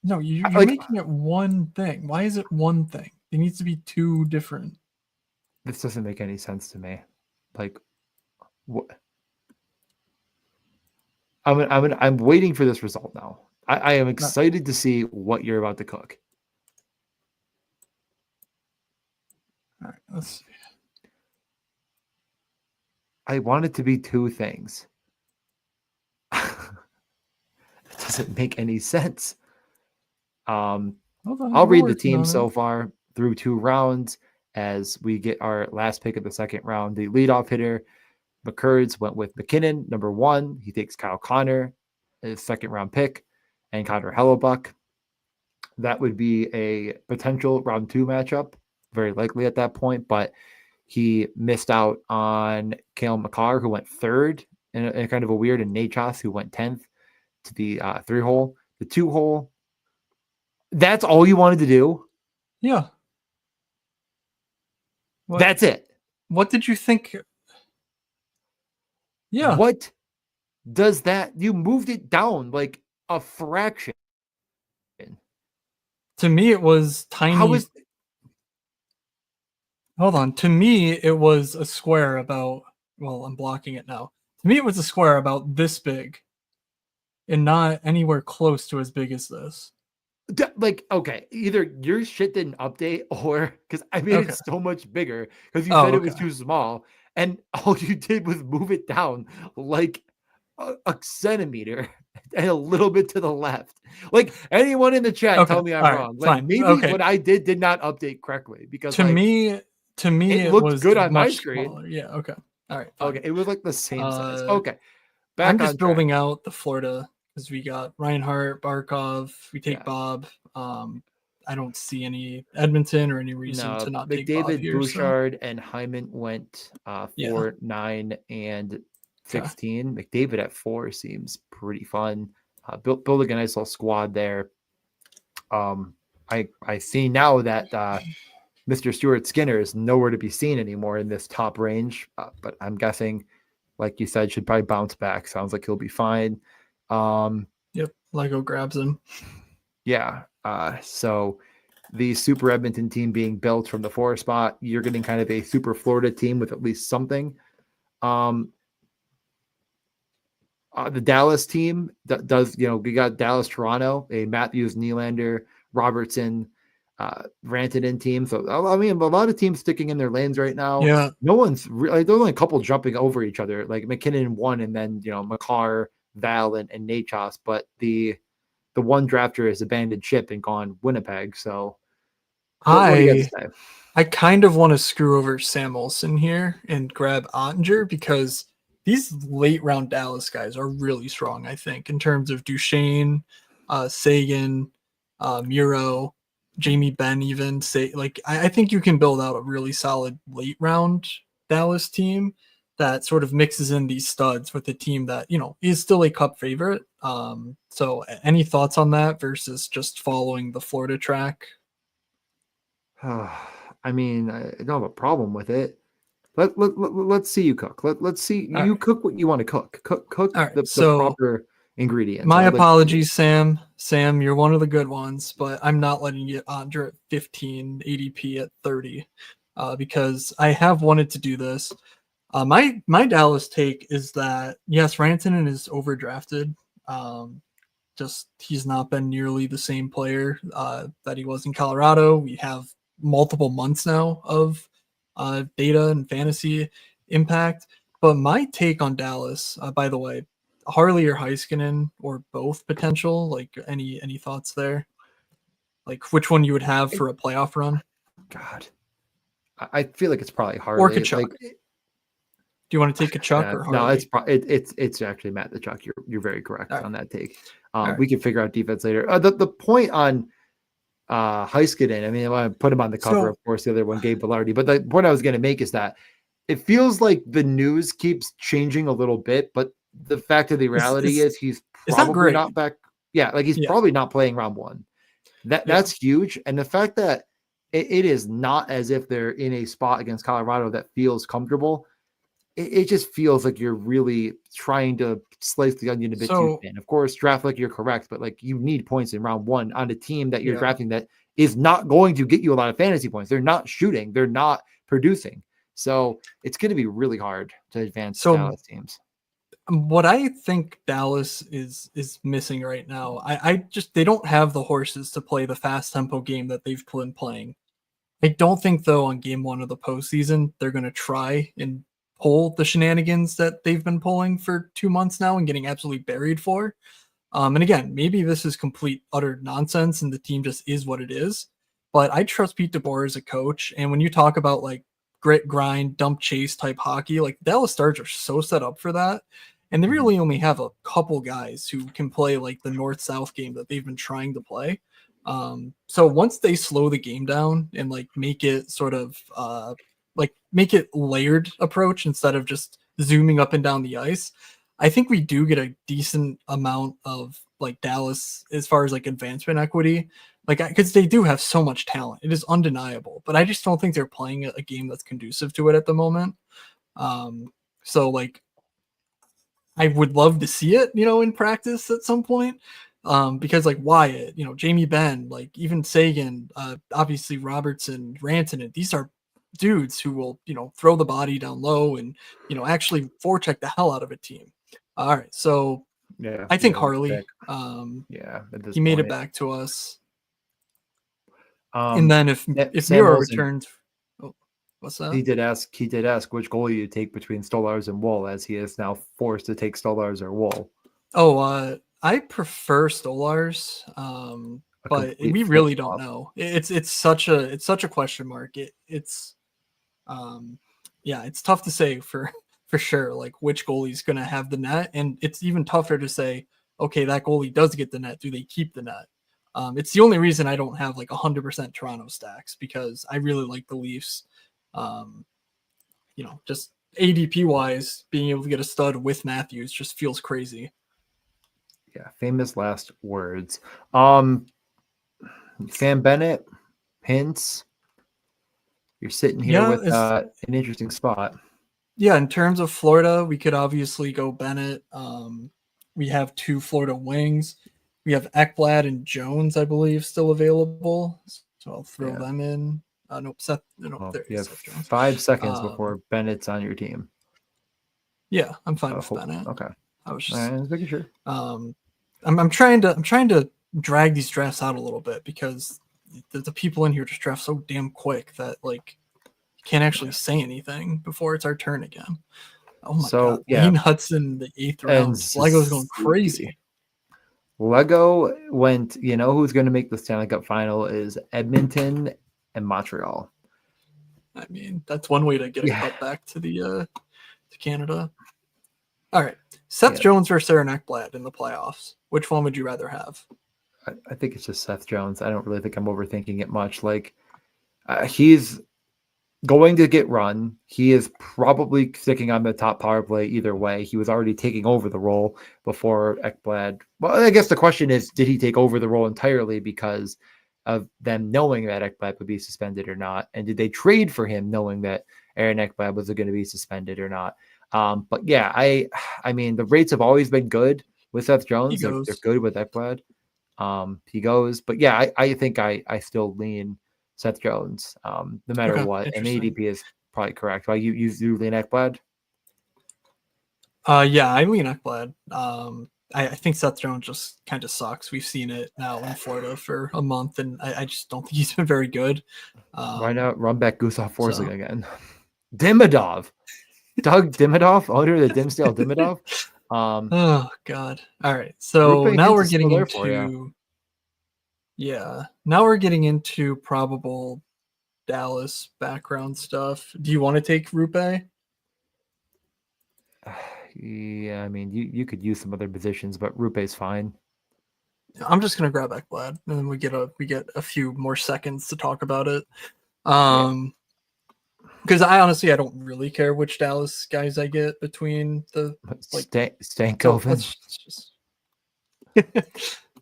[SPEAKER 2] No, you're
[SPEAKER 1] Like,
[SPEAKER 2] making it one thing. Why is it one thing? It needs to be two different.
[SPEAKER 1] this doesn't make any sense to me. Like, what? I'm waiting for this result now. I am excited to see what you're about to cook.
[SPEAKER 2] All right, let's see.
[SPEAKER 1] I want it to be two things. It doesn't make any sense.
[SPEAKER 2] Hold on,
[SPEAKER 1] I'll
[SPEAKER 2] we're
[SPEAKER 1] read the
[SPEAKER 2] working
[SPEAKER 1] team
[SPEAKER 2] on
[SPEAKER 1] so
[SPEAKER 2] it.
[SPEAKER 1] far through 2 rounds as we get our last pick of the second round. The leadoff hitter, McCurds, went with McKinnon, number 1. He takes Kyle Connor, his second round pick, and Connor Hellebuck. That would be a potential round 2 matchup, very likely at that point, but he missed out on Kale McCarr, who went third in a kind of a weird, and Nachos, who went 10th to the 3-hole. The 2-hole, that's all you wanted to do?
[SPEAKER 2] Yeah. What,
[SPEAKER 1] That's it.
[SPEAKER 2] What did you think? Yeah.
[SPEAKER 1] What does that? You moved it down like a fraction.
[SPEAKER 2] To me, it was tiny.
[SPEAKER 1] How is?
[SPEAKER 2] Hold on. To me, it was a square about. Well, I'm blocking it now. To me, it was a square about this big, and not anywhere close to as big as this.
[SPEAKER 1] Like, okay, either your shit didn't update, or because I made
[SPEAKER 2] Okay.
[SPEAKER 1] it so much bigger because you
[SPEAKER 2] Oh,
[SPEAKER 1] said it was
[SPEAKER 2] okay.
[SPEAKER 1] too small, and all you did was move it down like a centimeter and a little bit to the left. Like, anyone in the chat,
[SPEAKER 2] Okay.
[SPEAKER 1] tell me I'm
[SPEAKER 2] All right.
[SPEAKER 1] wrong. Like,
[SPEAKER 2] Fine.
[SPEAKER 1] maybe
[SPEAKER 2] Okay.
[SPEAKER 1] what I did not update correctly, because
[SPEAKER 2] To
[SPEAKER 1] like
[SPEAKER 2] me,
[SPEAKER 1] it
[SPEAKER 2] it
[SPEAKER 1] looked
[SPEAKER 2] was
[SPEAKER 1] good on my
[SPEAKER 2] much
[SPEAKER 1] screen.
[SPEAKER 2] smaller. Yeah. Okay. All right. Fine.
[SPEAKER 1] Okay, it was like the same size. Okay,
[SPEAKER 2] I'm
[SPEAKER 1] back on
[SPEAKER 2] just
[SPEAKER 1] track.
[SPEAKER 2] building out the Florida because we got Reinhardt, Barkov. We take
[SPEAKER 1] Yeah.
[SPEAKER 2] Bob. I don't see any Edmonton or any reason to not take Bob
[SPEAKER 1] McDavid,
[SPEAKER 2] here.
[SPEAKER 1] Bouchard, and Hyman went 4,
[SPEAKER 2] Yeah.
[SPEAKER 1] 9, and
[SPEAKER 2] Okay.
[SPEAKER 1] 16. McDavid at 4 seems pretty fun. Building a nice little squad there. I see now that Mr. Stuart Skinner is nowhere to be seen anymore in this top range, but I'm guessing, like you said, should probably bounce back. Sounds like he'll be fine.
[SPEAKER 2] Yep. Lego grabs him.
[SPEAKER 1] Yeah. So the Super Edmonton team being built from the 4 spot, you're getting kind of a Super Florida team with at least something. The Dallas team does, we got Dallas, Toronto, a Matthews, Nylander, Robertson, Rantanen team. So, I mean, a lot of teams sticking in their lanes right now.
[SPEAKER 2] Yeah.
[SPEAKER 1] No one's really, there's only a couple jumping over each other, like McKinnon won, and then, McCarr, Val, and Nachos. But the one drafter has abandoned ship and gone Winnipeg. So, what do you got to say?
[SPEAKER 2] I kind of want to screw over Sam Olsen here and grab Ottinger because these late round Dallas guys are really strong, I think, in terms of Duchesne, Sagan, Muro, Jamie Benn, even. I think you can build out a really solid late round Dallas team that sort of mixes in these studs with a team that, is still a cup favorite. So any thoughts on that versus just following the Florida track?
[SPEAKER 1] I mean, I don't have a problem with it. Let's see you cook. Let's see you cook what you want to cook. Cook
[SPEAKER 2] All right,
[SPEAKER 1] the proper ingredients.
[SPEAKER 2] My apologies, Sam. Sam, you're one of the good ones, but I'm not letting you Andre at 15, ADP at 30, because I have wanted to do this. My Dallas take is that yes, Rantanen is overdrafted. Just he's not been nearly the same player that he was in Colorado. We have multiple months now of data and fantasy impact. But my take on Dallas, by the way, Harley or Heiskanen or both potential. Like any thoughts there? Like which one you would have for a playoff run?
[SPEAKER 1] God, I feel like it's probably
[SPEAKER 2] or
[SPEAKER 1] Harley.
[SPEAKER 2] Kachuk.
[SPEAKER 1] Like,
[SPEAKER 2] Do you want to take Kachuk or
[SPEAKER 1] no,
[SPEAKER 2] Harley?
[SPEAKER 1] it's actually Matt Tkachuk. You're very
[SPEAKER 2] All
[SPEAKER 1] correct
[SPEAKER 2] right,
[SPEAKER 1] on that take.
[SPEAKER 2] all right.
[SPEAKER 1] We can figure out defense later. The point on Heiskanen, I mean, I want to put him on the cover,
[SPEAKER 2] So
[SPEAKER 1] of course. The other one, Gabe Velarde. But the point I was going to make is that it feels like the news keeps changing a little bit, but the fact of the reality is he's
[SPEAKER 2] it's not
[SPEAKER 1] probably
[SPEAKER 2] great.
[SPEAKER 1] not back. Yeah, like he's
[SPEAKER 2] Yeah,
[SPEAKER 1] probably not playing round one.
[SPEAKER 2] yeah.
[SPEAKER 1] That's huge. And the fact that it is not as if they're in a spot against Colorado that feels comfortable. It just feels like you're really trying to slice the onion a bit too
[SPEAKER 2] So
[SPEAKER 1] thin. Of course, draft like you're correct, but like you need points in round one on a team that you're
[SPEAKER 2] yeah.
[SPEAKER 1] drafting that is not going to get you a lot of fantasy points. They're not shooting, they're not producing. So it's going to be really hard to advance
[SPEAKER 2] So
[SPEAKER 1] Dallas teams.
[SPEAKER 2] what I think Dallas is missing right now, I just they don't have the horses to play the fast tempo game that they've been playing. I don't think though on game one of the postseason they're gonna try and pull the shenanigans that they've been pulling for 2 months now and getting absolutely buried for. And again, maybe this is complete utter nonsense and the team just is what it is. But I trust Pete DeBoer as a coach. And when you talk about like grit, grind, dump chase type hockey, like Dallas Stars are so set up for that. And they really only have a couple guys who can play like the north south game that they've been trying to play. So once they slow the game down and like make it sort of like make it layered approach instead of just zooming up and down the ice, I think we do get a decent amount of like Dallas as far as like advancement equity, like because they do have so much talent. It is undeniable, but I just don't think they're playing a game that's conducive to it at the moment. So like I would love to see it, in practice at some point. Because like Wyatt, Jamie Benn, like even Sagan, obviously Robertson, Rantanen, these are dudes who will, throw the body down low and, actually forecheck the hell out of a team. All right. So
[SPEAKER 1] Yeah.
[SPEAKER 2] I think
[SPEAKER 1] Yeah.
[SPEAKER 2] Harley,
[SPEAKER 1] Yeah. At this
[SPEAKER 2] he made it
[SPEAKER 1] point.
[SPEAKER 2] back to us. And then if
[SPEAKER 1] Sam
[SPEAKER 2] Miro
[SPEAKER 1] Wilson,
[SPEAKER 2] returns, oh, what's that?
[SPEAKER 1] he did ask which goalie you take between Stolars and Wool, as he is now forced to take Stolars or Wool.
[SPEAKER 2] Oh, I prefer Stolars,
[SPEAKER 1] A
[SPEAKER 2] but
[SPEAKER 1] complete
[SPEAKER 2] we
[SPEAKER 1] flip
[SPEAKER 2] really don't
[SPEAKER 1] flop.
[SPEAKER 2] know. It's such a question mark. It's yeah, it's tough to say for sure. Like which goalie's going to have the net, and it's even tougher to say, okay, that goalie does get the net. Do they keep the net? It's the only reason I don't have like 100% Toronto stacks because I really like the Leafs. Um, just ADP wise, being able to get a stud with Matthews just feels crazy.
[SPEAKER 1] Yeah, famous last words. Sam Bennett, Hints. You're sitting here
[SPEAKER 2] Yeah,
[SPEAKER 1] with an interesting spot.
[SPEAKER 2] yeah. In terms of Florida, we could obviously go Bennett. We have two Florida wings. We have Ekblad and Jones, I believe, still available. So I'll throw
[SPEAKER 1] Yeah.
[SPEAKER 2] them in. Nope, Seth. Nope,
[SPEAKER 1] Well,
[SPEAKER 2] there
[SPEAKER 1] you
[SPEAKER 2] is
[SPEAKER 1] have
[SPEAKER 2] Seth Jones.
[SPEAKER 1] 5 seconds before Bennett's on your team.
[SPEAKER 2] Yeah, I'm fine with Bennett.
[SPEAKER 1] Okay.
[SPEAKER 2] I was
[SPEAKER 1] All
[SPEAKER 2] just
[SPEAKER 1] right, making sure.
[SPEAKER 2] I'm trying to drag these drafts out a little bit because the people in here just draft so damn quick that like you can't actually say anything before it's our turn again. Oh my god.
[SPEAKER 1] Yeah.
[SPEAKER 2] Lane Hudson, the 8th round. Lego's going crazy.
[SPEAKER 1] Lego went, who's going to make the Stanley Cup final is Edmonton and Montreal.
[SPEAKER 2] I mean, that's one way to get a cut back to the to Canada. All right. Seth Jones versus Aaron Ekblad in the playoffs. Which one would you rather have?
[SPEAKER 1] I think it's just Seth Jones. I don't really think I'm overthinking it much. Like he's going to get run. He is probably sticking on the top power play either way. He was already taking over the role before Ekblad. Well, I guess the question is, did he take over the role entirely because of them knowing that Ekblad would be suspended or not? And did they trade for him knowing that Aaron Ekblad was going to be suspended or not? But yeah, I mean, the rates have always been good with Seth Jones. They're good with Ekblad. He goes, but yeah, I think I still lean Seth Jones, no matter what. And ADP is probably correct. Why you lean Ekblad?
[SPEAKER 2] Yeah, I lean Ekblad. I think Seth Jones just kind of sucks. We've seen it now in Florida for a month, and I just don't think he's been very good.
[SPEAKER 1] Why not run back Gustav Forsling again? Dimmadov. Doug Dimmadov, owner of the Dimsdale Dimmadov.
[SPEAKER 2] Oh God! All right, so now we're getting into now we're getting into probable Dallas background stuff. Do you want to take Rupe?
[SPEAKER 1] Yeah, I mean, you could use some other positions, but Rupe's fine.
[SPEAKER 2] I'm just gonna grab Ekblad, and then we get a few more seconds to talk about it.
[SPEAKER 1] Yeah.
[SPEAKER 2] Because I honestly I don't really care which Dallas guys I get between the like. So
[SPEAKER 1] Stankoven.
[SPEAKER 2] let's just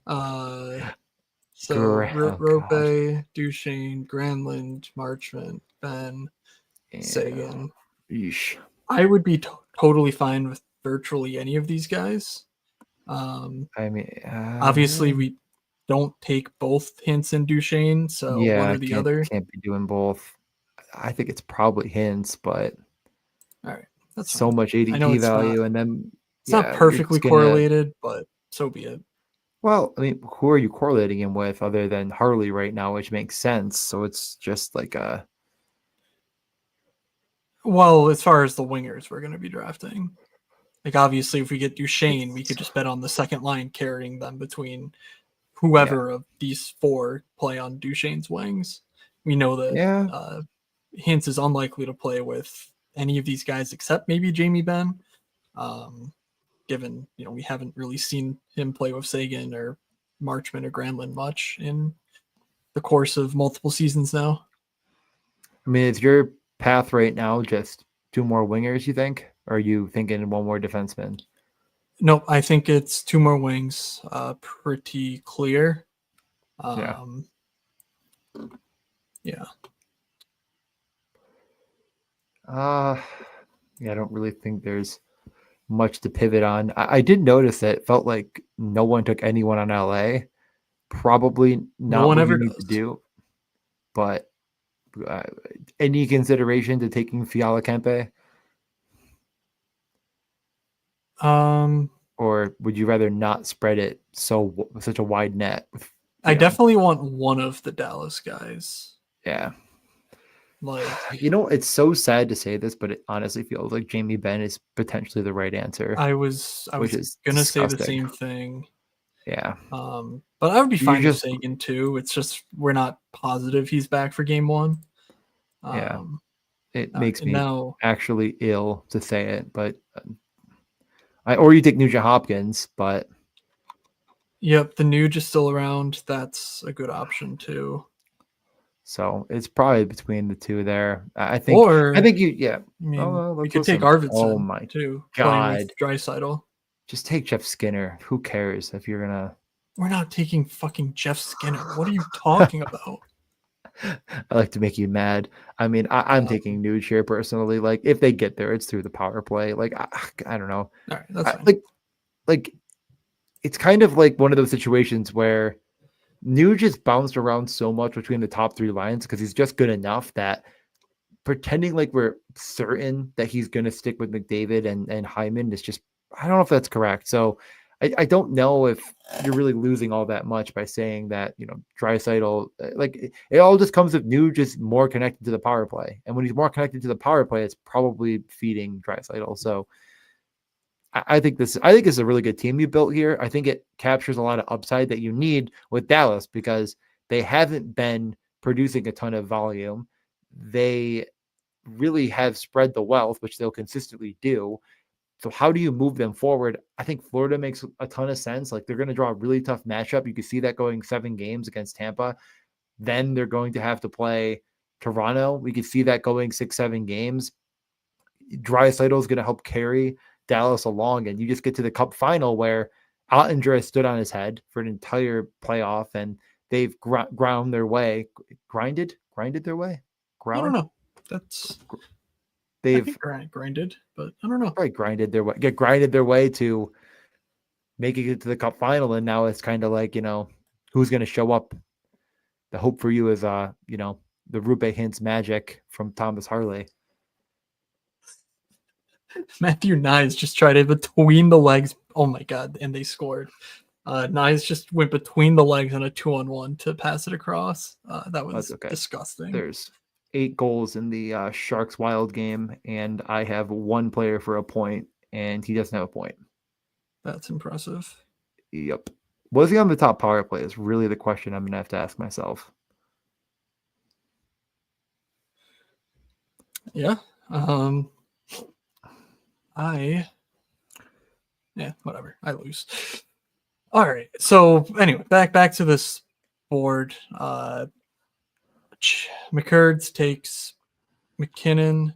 [SPEAKER 2] uh so
[SPEAKER 1] Oh God.
[SPEAKER 2] Rope, Duchesne, Granlund, Marchment, Ben,
[SPEAKER 1] Yeah.
[SPEAKER 2] Sagan.
[SPEAKER 1] Yeesh.
[SPEAKER 2] I would be totally fine with virtually any of these guys. Um,
[SPEAKER 1] I mean,
[SPEAKER 2] Obviously, we don't take both Hints and Duchesne, so one
[SPEAKER 1] yeah,
[SPEAKER 2] or the other.
[SPEAKER 1] can't be doing both. I think it's probably hints, but
[SPEAKER 2] All right, that's
[SPEAKER 1] so
[SPEAKER 2] fine.
[SPEAKER 1] much
[SPEAKER 2] I know
[SPEAKER 1] ADP value, and then
[SPEAKER 2] it's not
[SPEAKER 1] yeah, you're
[SPEAKER 2] perfectly
[SPEAKER 1] just gonna.
[SPEAKER 2] correlated, but so be it.
[SPEAKER 1] Well, I mean, who are you correlating him with other than Harley right now, which makes sense. So it's just like a
[SPEAKER 2] Well, as far as the wingers we're going to be drafting, like obviously, if we get Duchesne, we
[SPEAKER 1] it's
[SPEAKER 2] could just bet on the second line carrying them between
[SPEAKER 1] yeah,
[SPEAKER 2] whoever of these four play on Duchesne's wings. We know that
[SPEAKER 1] yeah.
[SPEAKER 2] Hintz is unlikely to play with any of these guys except maybe Jamie Benn, given we haven't really seen him play with Sagan or Marchman or Granlund much in the course of multiple seasons now.
[SPEAKER 1] I mean, is your path right now just two more wingers? You think, or are you thinking one more defenseman?
[SPEAKER 2] Nope, I think it's two more wings, pretty clear.
[SPEAKER 1] Yeah.
[SPEAKER 2] Yeah.
[SPEAKER 1] Yeah, I don't really think there's much to pivot on. I did notice that it felt like no one took anyone on LA. Probably
[SPEAKER 2] No
[SPEAKER 1] not
[SPEAKER 2] one
[SPEAKER 1] what you
[SPEAKER 2] ever
[SPEAKER 1] need to
[SPEAKER 2] does.
[SPEAKER 1] do, but uh, any consideration to taking Fiala Kempe,
[SPEAKER 2] Um,
[SPEAKER 1] or would you rather not spread it such a wide net? With,
[SPEAKER 2] I definitely want one of the Dallas guys.
[SPEAKER 1] Yeah.
[SPEAKER 2] Like
[SPEAKER 1] It's so sad to say this, but it honestly feels like Jamie Benn is potentially the right answer,
[SPEAKER 2] I
[SPEAKER 1] which
[SPEAKER 2] was
[SPEAKER 1] is
[SPEAKER 2] gonna say the
[SPEAKER 1] disgusting.
[SPEAKER 2] same thing.
[SPEAKER 1] Yeah.
[SPEAKER 2] But I would be
[SPEAKER 1] You
[SPEAKER 2] fine with
[SPEAKER 1] just,
[SPEAKER 2] Sagan too. It's just we're not positive he's back for game one.
[SPEAKER 1] yeah,
[SPEAKER 2] Um,
[SPEAKER 1] it makes
[SPEAKER 2] and
[SPEAKER 1] me
[SPEAKER 2] now,
[SPEAKER 1] actually ill to say it, but or you take Nugent Hopkins, but
[SPEAKER 2] yep, the Nuge is still around. That's a good option too.
[SPEAKER 1] so it's probably between the two there. I
[SPEAKER 2] Or
[SPEAKER 1] think yeah.
[SPEAKER 2] I
[SPEAKER 1] Oh,
[SPEAKER 2] mean,
[SPEAKER 1] well,
[SPEAKER 2] we
[SPEAKER 1] let's
[SPEAKER 2] could take
[SPEAKER 1] listen. Oh
[SPEAKER 2] Arvidsson
[SPEAKER 1] my
[SPEAKER 2] too, playing with
[SPEAKER 1] God.
[SPEAKER 2] Drysaitel.
[SPEAKER 1] Just take Jeff Skinner. Who cares if you're gonna
[SPEAKER 2] We're not taking fucking Jeff Skinner. What are you talking about?
[SPEAKER 1] I like to make you mad. I mean, I'm taking Nuge here personally. Like, if they get there, it's through the power play. Like, I don't know.
[SPEAKER 2] All right, that's fine.
[SPEAKER 1] Like it's kind of like one of those situations where Nuge just bounced around so much between the top three lines because he's just good enough that pretending like we're certain that he's going to stick with McDavid and Hyman is just, I don't know if that's correct. So I don't know if you're really losing all that much by saying that, Draisaitl, like it all just comes with Nuge just more connected to the power play. And when he's more connected to the power play, it's probably feeding Draisaitl. So I think this is a really good team you built here. I think it captures a lot of upside that you need with Dallas because they haven't been producing a ton of volume. They really have spread the wealth, which they'll consistently do. So how do you move them forward? I think Florida makes a ton of sense. Like they're going to draw a really tough matchup. You can see that going 7 games against Tampa. Then they're going to have to play Toronto. We could see that going 6-7 games. Draisaitl is going to help carry Dallas along, and you just get to the Cup final where Ottinger stood on his head for an entire playoff, and they've ground their way, grinded their way,
[SPEAKER 2] I don't
[SPEAKER 1] ground.
[SPEAKER 2] know. That's I
[SPEAKER 1] They've
[SPEAKER 2] think grinded, but I don't know.
[SPEAKER 1] probably grinded their way to making it to the Cup final, and now it's kind of like who's going to show up. The hope for you is the Rupe Hintz magic from Thomas Harley.
[SPEAKER 2] Matthew Nyes just tried it between the legs. Oh my god! And they scored. Nyes just went between the legs on a 2-on-1 to pass it across. That
[SPEAKER 1] That's
[SPEAKER 2] was
[SPEAKER 1] okay.
[SPEAKER 2] disgusting.
[SPEAKER 1] There's 8 goals in the Sharks Wild game, and I have one player for a point, and he doesn't have a point.
[SPEAKER 2] That's impressive.
[SPEAKER 1] Yep. Was he on the top power play is really the question I'm going to have to ask myself.
[SPEAKER 2] Yeah. I yeah, whatever. I lose. All right. So anyway, back to this board. McCurds takes McKinnon,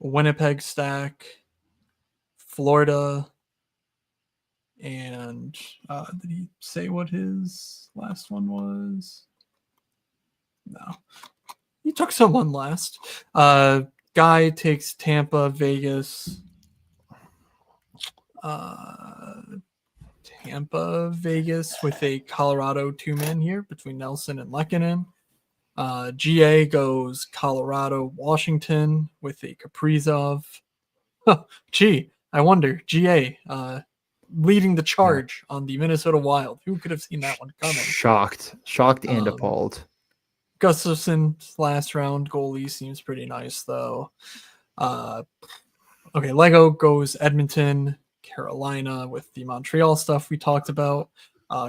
[SPEAKER 2] Winnipeg stack, Florida, and did he say what his last one was? No, he took someone last. Guy takes Tampa, Vegas. Uh, Tampa, Vegas with a Colorado two-man here between Nelson and Lehkonen. GA goes Colorado, Washington with a Kaprizov. Huh, gee, I wonder. GA leading the
[SPEAKER 1] Yeah.
[SPEAKER 2] charge on the Minnesota Wild. Who could have seen that one coming?
[SPEAKER 1] Shocked and
[SPEAKER 2] Um,
[SPEAKER 1] appalled.
[SPEAKER 2] Gustafson's last round goalie seems pretty nice though. Okay, Lego goes Edmonton, Carolina with the Montreal stuff we talked about.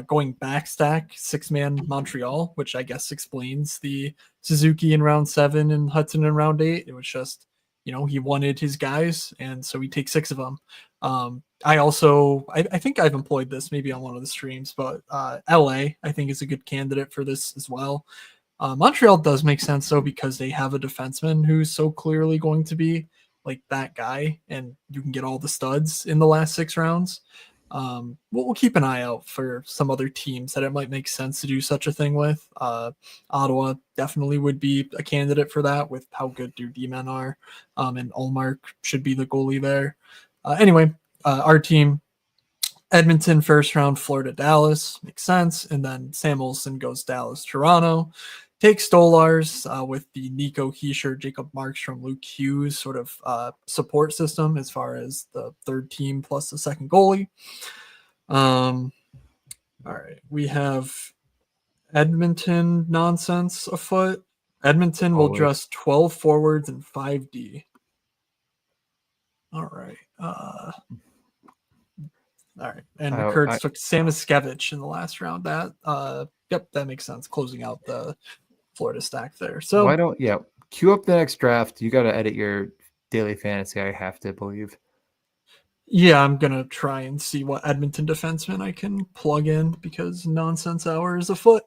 [SPEAKER 2] Going back stack, 6-man Montreal, which I guess explains the Suzuki in round 7 and Hudson in round 8. It was just, he wanted his guys, and so he takes 6 of them. I think I've employed this maybe on one of the streams, but LA, I think, is a good candidate for this as well. Montreal does make sense, though, because they have a defenseman who's so clearly going to be like that guy, and you can get all the studs in the last 6 rounds. We'll keep an eye out for some other teams that it might make sense to do such a thing with. Ottawa definitely would be a candidate for that with how good their D-men are, and Ullmark should be the goalie there. Anyway, our team, Edmonton first round, Florida, Dallas, makes sense, and then Sam Olsen goes Dallas, Toronto. Take Stolars with the Nico Heischer, Jacob Markstrom, Luke Hughes sort of support system as far as the third team plus the second goalie. All right, we have Edmonton nonsense afoot. Edmonton will dress 12 forwards and 5D. All right. All right, and McCurds took Samoskevich in the last round. That makes sense. Closing out the Florida stack there. So
[SPEAKER 1] why don't queue up the next draft? You got to edit your daily fantasy. I have to believe.
[SPEAKER 2] Yeah, I'm gonna try and see what Edmonton defenseman I can plug in because nonsense hour is afoot.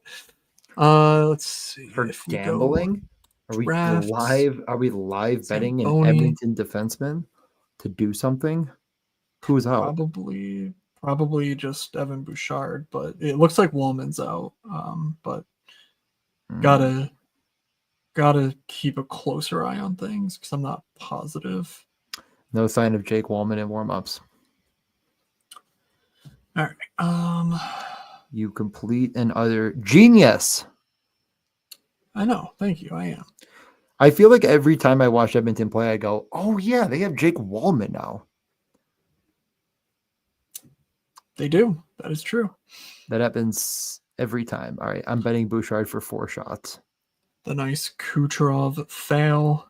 [SPEAKER 2] Let's see.
[SPEAKER 1] For gambling, are we live betting an Edmonton defenseman to do something? Who's out?
[SPEAKER 2] Probably just Evan Bouchard, but it looks like Woolman's out. But gotta keep a closer eye on things because I'm not positive.
[SPEAKER 1] No sign of Jake Wallman in warmups.
[SPEAKER 2] All right.
[SPEAKER 1] You complete and utter genius.
[SPEAKER 2] I know. Thank you. I am.
[SPEAKER 1] I feel like every time I watch Edmonton play, I go, "Oh yeah, they have Jake Wallman now."
[SPEAKER 2] They do. That is true.
[SPEAKER 1] That happens every time. All right, I'm betting Bouchard for 4 shots.
[SPEAKER 2] The nice Kucherov fail.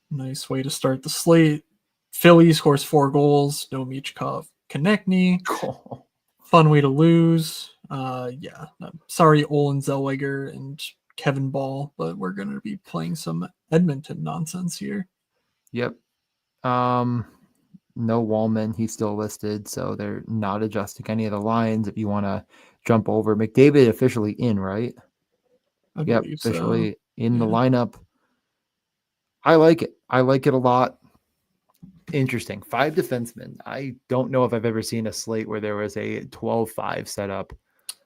[SPEAKER 2] Nice way to start the slate. Philly scores 4 goals. No Michkov. Konechny.
[SPEAKER 1] Oh.
[SPEAKER 2] Fun way to lose. Sorry, Olin Zellweger and Kevin Ball, but we're going to be playing some Edmonton nonsense here.
[SPEAKER 1] Yep. No Wallman. He's still listed, so they're not adjusting any of the lines. If you want to jump over, McDavid officially in, right?
[SPEAKER 2] Yep,
[SPEAKER 1] officially in the lineup. I like it. I like it a lot. Interesting. 5 defensemen. I don't know if I've ever seen a slate where there was a 12-5 setup.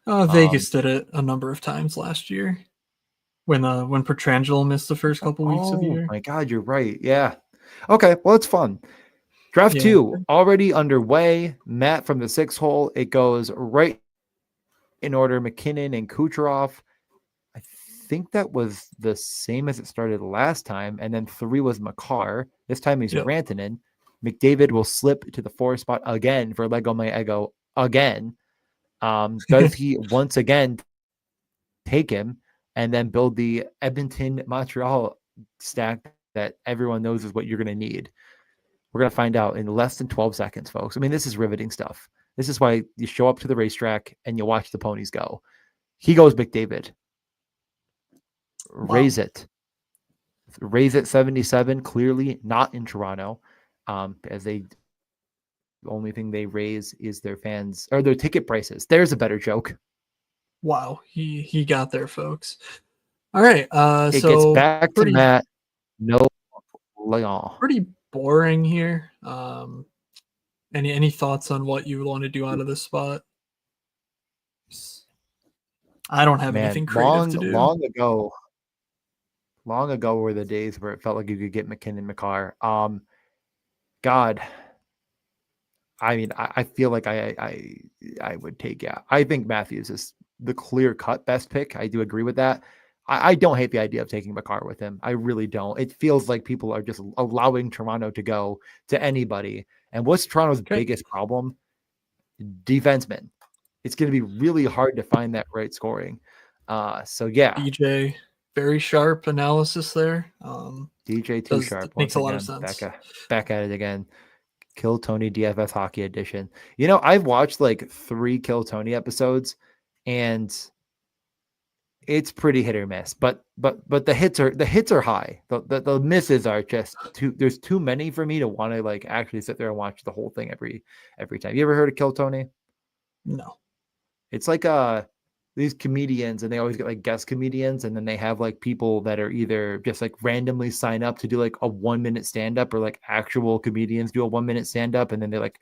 [SPEAKER 2] Vegas did it a number of times last year when Pietrangelo missed the first couple weeks of the year.
[SPEAKER 1] Oh my God, you're right. Yeah. Okay, well, it's fun. Draft 2 already underway. Matt from the 6 hole. It goes right in order. McKinnon and Kucherov. I think that was the same as it started last time. And then 3 was Makar. This time he's Rantanen. McDavid will slip to the 4 spot again for Lego My Ego again. Does he once again take him and then build the Edmonton Montreal stack that everyone knows is what you're going to need? We're going to find out in less than 12 seconds, folks. I mean, this is riveting stuff. This is why you show up to the racetrack and you watch the ponies go. He goes McDavid. Raise it. Rays at 77, clearly not in Toronto, as they the only thing they raise is their fans or their ticket prices. There's a better joke.
[SPEAKER 2] Wow, he got there, folks. All right,
[SPEAKER 1] It gets
[SPEAKER 2] so
[SPEAKER 1] back to
[SPEAKER 2] pretty
[SPEAKER 1] Matt. No, Leon.
[SPEAKER 2] pretty boring here. Any thoughts on what you want to do out of this spot? I don't have
[SPEAKER 1] Man,
[SPEAKER 2] anything creative to do.
[SPEAKER 1] long ago were the days where it felt like you could get McKinnon, McCarr. God, I mean, I feel like I would take, yeah. I think Matthews is the clear cut best pick. I do agree with that. I don't hate the idea of taking McCarr with him. I really don't. It feels like people are just allowing Toronto to go to anybody. And what's Toronto's
[SPEAKER 2] Okay,
[SPEAKER 1] biggest problem? Defensemen. It's going to be really hard to find that right scoring. So yeah,
[SPEAKER 2] DJ, very sharp analysis there.
[SPEAKER 1] DJ Too
[SPEAKER 2] Does
[SPEAKER 1] Sharp once
[SPEAKER 2] makes a lot of
[SPEAKER 1] again.
[SPEAKER 2] sense.
[SPEAKER 1] Back at it again. Kill Tony DFS Hockey Edition. You know, I've watched like 3 Kill Tony episodes, and it's pretty hit or miss. But the hits are high. The misses are just too. There's too many for me to want to like actually sit there and watch the whole thing every time. You ever heard of Kill Tony?
[SPEAKER 2] No.
[SPEAKER 1] It's like these comedians, and they always get like guest comedians, and then they have like people that are either just like randomly sign up to do like a 1-minute stand up, or like actual comedians do a 1-minute stand up, and then they like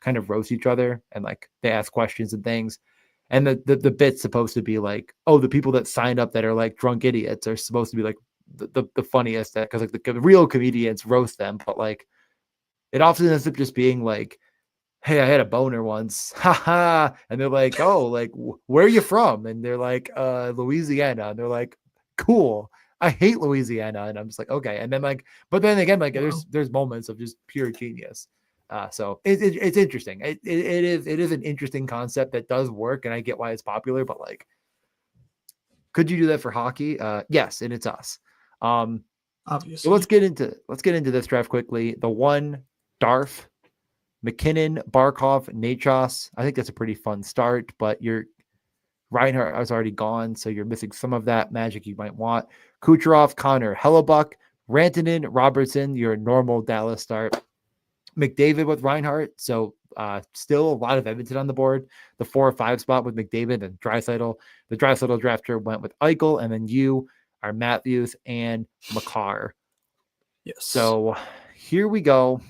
[SPEAKER 1] kind of roast each other, and like they ask questions and things. And the bit's supposed to be like, oh, the people that signed up that are like drunk idiots are supposed to be like the funniest, because like the real comedians roast them, but like it often ends up just being like, hey, I had a boner once. Haha. And they're like, oh, like, where are you from? And they're like, Louisiana. And they're like, cool. I hate Louisiana. And I'm just like, okay. And then like, but then again, like
[SPEAKER 2] Wow.
[SPEAKER 1] there's moments of just pure genius. So it's interesting. It is an interesting concept that does work, and I get why it's popular, but like, could you do that for hockey? Yes, and it's us. So
[SPEAKER 2] Obviously.
[SPEAKER 1] let's get into this draft quickly. The one, Darf, McKinnon, Barkov, Nachos. I think that's a pretty fun start, but your Reinhardt is already gone, so you're missing some of that magic you might want. Kucherov, Connor, Hellebuck, Rantanen, Robertson, your normal Dallas start. McDavid with Reinhardt, so still a lot of Edmonton on the board. The 4 or 5 spot with McDavid and Draisaitl. The Draisaitl drafter went with Eichel, and then you are Matthews and Makar.
[SPEAKER 2] Yes.
[SPEAKER 1] So here we go.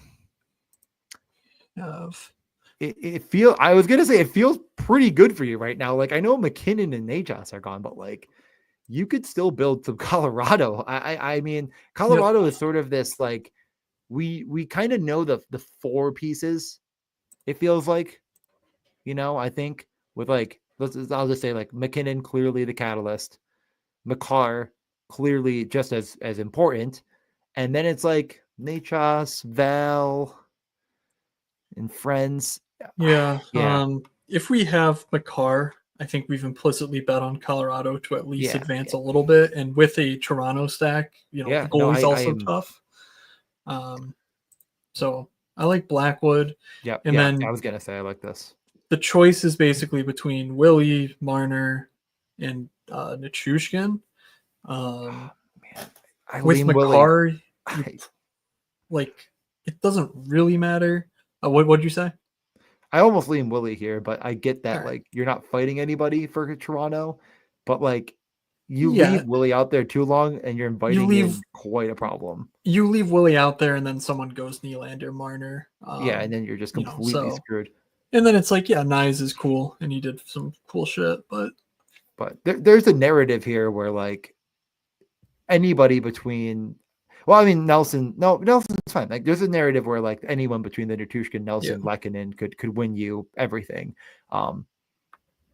[SPEAKER 2] Of
[SPEAKER 1] I was gonna say it feels pretty good for you right now. Like, I know McKinnon and Najas are gone, but like you could still build some Colorado. I mean, Colorado is sort of this like we kind of know the 4 pieces. It feels like, I think with like I'll just say like McKinnon, clearly the catalyst, Makar clearly just as important, and then it's like Nachas, Val, and friends.
[SPEAKER 2] yeah.
[SPEAKER 1] Yeah.
[SPEAKER 2] If we have Makar, I think we've implicitly bet on Colorado to at least
[SPEAKER 1] Yeah.
[SPEAKER 2] advance a little bit. And with a Toronto stack,
[SPEAKER 1] Yeah.
[SPEAKER 2] the
[SPEAKER 1] No,
[SPEAKER 2] goalie's
[SPEAKER 1] I
[SPEAKER 2] also
[SPEAKER 1] am.
[SPEAKER 2] tough. So I like Blackwood.
[SPEAKER 1] Yeah.
[SPEAKER 2] And
[SPEAKER 1] Yeah. I
[SPEAKER 2] then
[SPEAKER 1] was going to say I like this.
[SPEAKER 2] the choice is basically between Willie, Marner, and Nichushkin.
[SPEAKER 1] Man, I
[SPEAKER 2] With
[SPEAKER 1] lean Willie.
[SPEAKER 2] Makar, like it doesn't really matter. What'd you say?
[SPEAKER 1] I almost lean Willie here, but I get
[SPEAKER 2] All
[SPEAKER 1] that
[SPEAKER 2] right.
[SPEAKER 1] like you're not fighting anybody for Toronto, but like you
[SPEAKER 2] Yeah,
[SPEAKER 1] leave Willie out there too long and you're
[SPEAKER 2] you
[SPEAKER 1] inviting
[SPEAKER 2] leave
[SPEAKER 1] in quite a problem.
[SPEAKER 2] Willie out there, and then someone goes Nylander, Marner.
[SPEAKER 1] Yeah, and then you're just completely
[SPEAKER 2] So
[SPEAKER 1] screwed.
[SPEAKER 2] and then it's like, yeah, Nyes is cool, and he did some cool shit, but
[SPEAKER 1] But there's a narrative here where like anybody between, well, I mean Nelson's fine. Like there's a narrative where like anyone between the Natushkin,
[SPEAKER 2] yeah,
[SPEAKER 1] Nelson, Lehkonen could win you everything.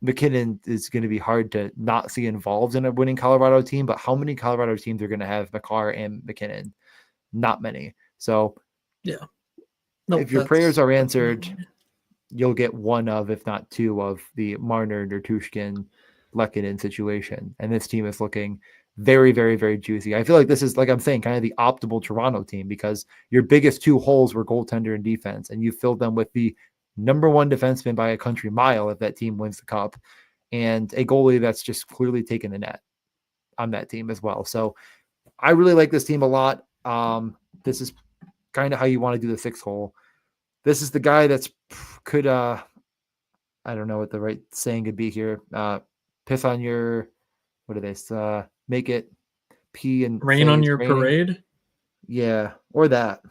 [SPEAKER 1] McKinnon is going to be hard to not see involved in a winning Colorado team, but how many Colorado teams are going to have Makar and McKinnon? Not many. So
[SPEAKER 2] yeah. Nope,
[SPEAKER 1] if your prayers are answered,
[SPEAKER 2] definitely.
[SPEAKER 1] you'll get one of, if not 2 of the Marner, Nertushkin, Lehkonen situation. And this team is looking very, very, very juicy. I feel like this is, like I'm saying, kind of the optimal Toronto team, because your biggest 2 holes were goaltender and defense, and you filled them with the number 1 defenseman by a country mile if that team wins the cup, and a goalie that's just clearly taken the net on that team as well. So I really like this team a lot. This is kind of how you want to do the 6 hole. This is the guy that's could I don't know what the right saying could be here. Piss on your what do they make it pee and
[SPEAKER 2] Rain
[SPEAKER 1] say
[SPEAKER 2] on
[SPEAKER 1] it's
[SPEAKER 2] your
[SPEAKER 1] raining.
[SPEAKER 2] parade.
[SPEAKER 1] Yeah, or that.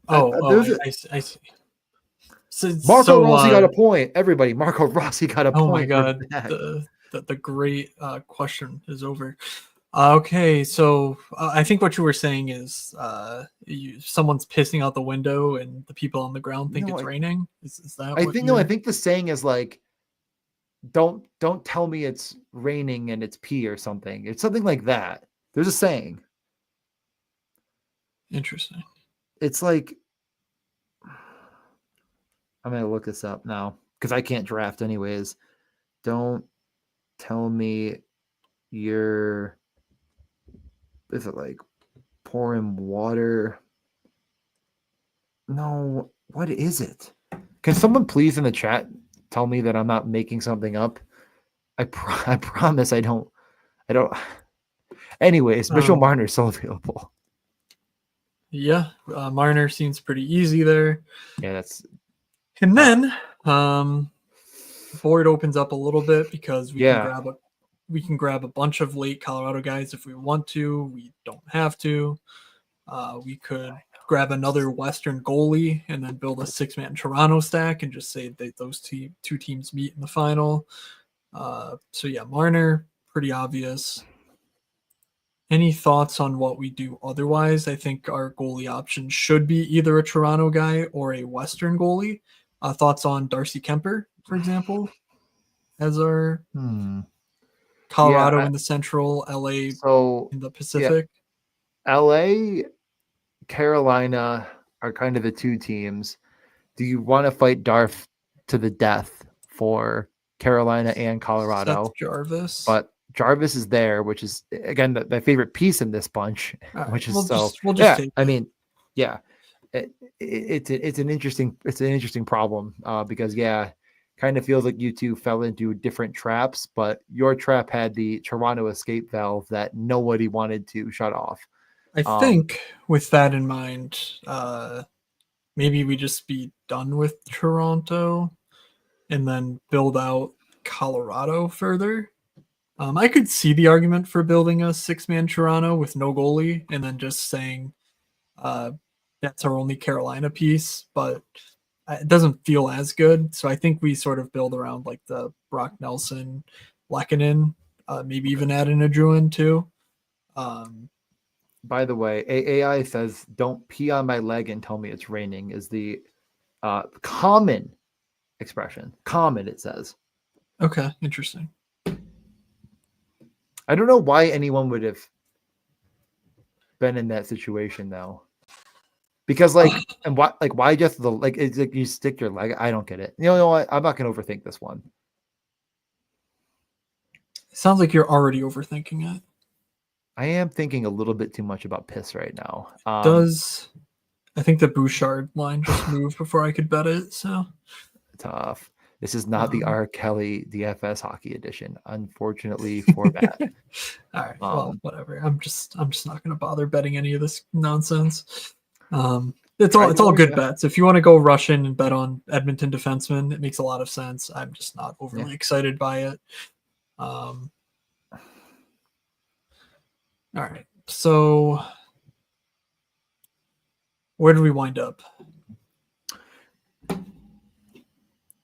[SPEAKER 2] Oh,
[SPEAKER 1] There's a,
[SPEAKER 2] I see. So,
[SPEAKER 1] Marco
[SPEAKER 2] so
[SPEAKER 1] Rossi got a point. Everybody, Marco Rossi got a
[SPEAKER 2] oh my
[SPEAKER 1] point for
[SPEAKER 2] God,
[SPEAKER 1] that.
[SPEAKER 2] the great question is over. Okay, so I think what you were saying is someone's pissing out the window and the people on the ground think
[SPEAKER 1] No,
[SPEAKER 2] it's raining. Is that
[SPEAKER 1] I
[SPEAKER 2] what
[SPEAKER 1] think no, I
[SPEAKER 2] you're
[SPEAKER 1] think the saying is like don't tell me it's raining and it's pee or something. It's something like that. There's a saying.
[SPEAKER 2] interesting?
[SPEAKER 1] It's like I'm gonna look this up now because I can't draft anyways. Don't tell me you're is it like pouring water? No, what is it? Can someone please in the chat tell me that I'm not making something up? I promise I don't. I don't. Anyways, Mitchell
[SPEAKER 2] Um,
[SPEAKER 1] Marner is still available.
[SPEAKER 2] yeah, Marner seems pretty easy there.
[SPEAKER 1] Yeah, that's
[SPEAKER 2] And then board opens up a little bit because
[SPEAKER 1] yeah.
[SPEAKER 2] we can grab a bunch of late Colorado guys if we want to. We don't have to. We could grab another Western goalie and then build a 6-man Toronto stack and just say that those two teams meet in the final. So yeah, Marner, pretty obvious. Any thoughts on what we do otherwise? I think our goalie option should be either a Toronto guy or a Western goalie. Thoughts on Darcy Kemper, for example, as our
[SPEAKER 1] Yeah.
[SPEAKER 2] Colorado in the Central, LA
[SPEAKER 1] So
[SPEAKER 2] in the
[SPEAKER 1] yeah,
[SPEAKER 2] Pacific.
[SPEAKER 1] LA, Carolina are kind of the two teams. Do you want to fight Darth to the death for Carolina and
[SPEAKER 2] Seth
[SPEAKER 1] Colorado?
[SPEAKER 2] Jarvis.
[SPEAKER 1] But Jarvis is there, which is again my favorite piece in this bunch,
[SPEAKER 2] All right,
[SPEAKER 1] which is so
[SPEAKER 2] we'll just
[SPEAKER 1] yeah.
[SPEAKER 2] take
[SPEAKER 1] I
[SPEAKER 2] it.
[SPEAKER 1] mean, yeah, it's an interesting problem because yeah, kind of feels like you two fell into different traps, but your trap had the Toronto escape valve that nobody wanted to shut off.
[SPEAKER 2] I
[SPEAKER 1] Um,
[SPEAKER 2] think with that in mind, maybe we just be done with Toronto and then build out Colorado further. I could see the argument for building a 6-man Toronto with no goalie and then just saying uh, that's our only Carolina piece, but it doesn't feel as good. So I think we sort of build around like the Brock Nelson, Lehkonen, maybe even add in a Druin too. Um,
[SPEAKER 1] by the way, AI says "Don't pee on my leg and tell me it's raining" is the common expression. Common, it says.
[SPEAKER 2] okay, interesting.
[SPEAKER 1] I don't know why anyone would have been in that situation though. Because and why just the it's like you stick your leg. I don't get it. You know what? I'm not gonna overthink this one.
[SPEAKER 2] It sounds like you're already overthinking it.
[SPEAKER 1] I am thinking a little bit too much about piss right now.
[SPEAKER 2] Does I think the Bouchard line just moved before I could bet it? So
[SPEAKER 1] Tough. This is not the
[SPEAKER 2] um,
[SPEAKER 1] R. Kelly DFS hockey edition, unfortunately for that.
[SPEAKER 2] all right, well, whatever. I'm just not going to bother betting any of this nonsense. It's all good bets. If you want to go Russian and bet on Edmonton defenseman, it makes a lot of sense. I'm just not overly excited by it. All right, so where do we wind up?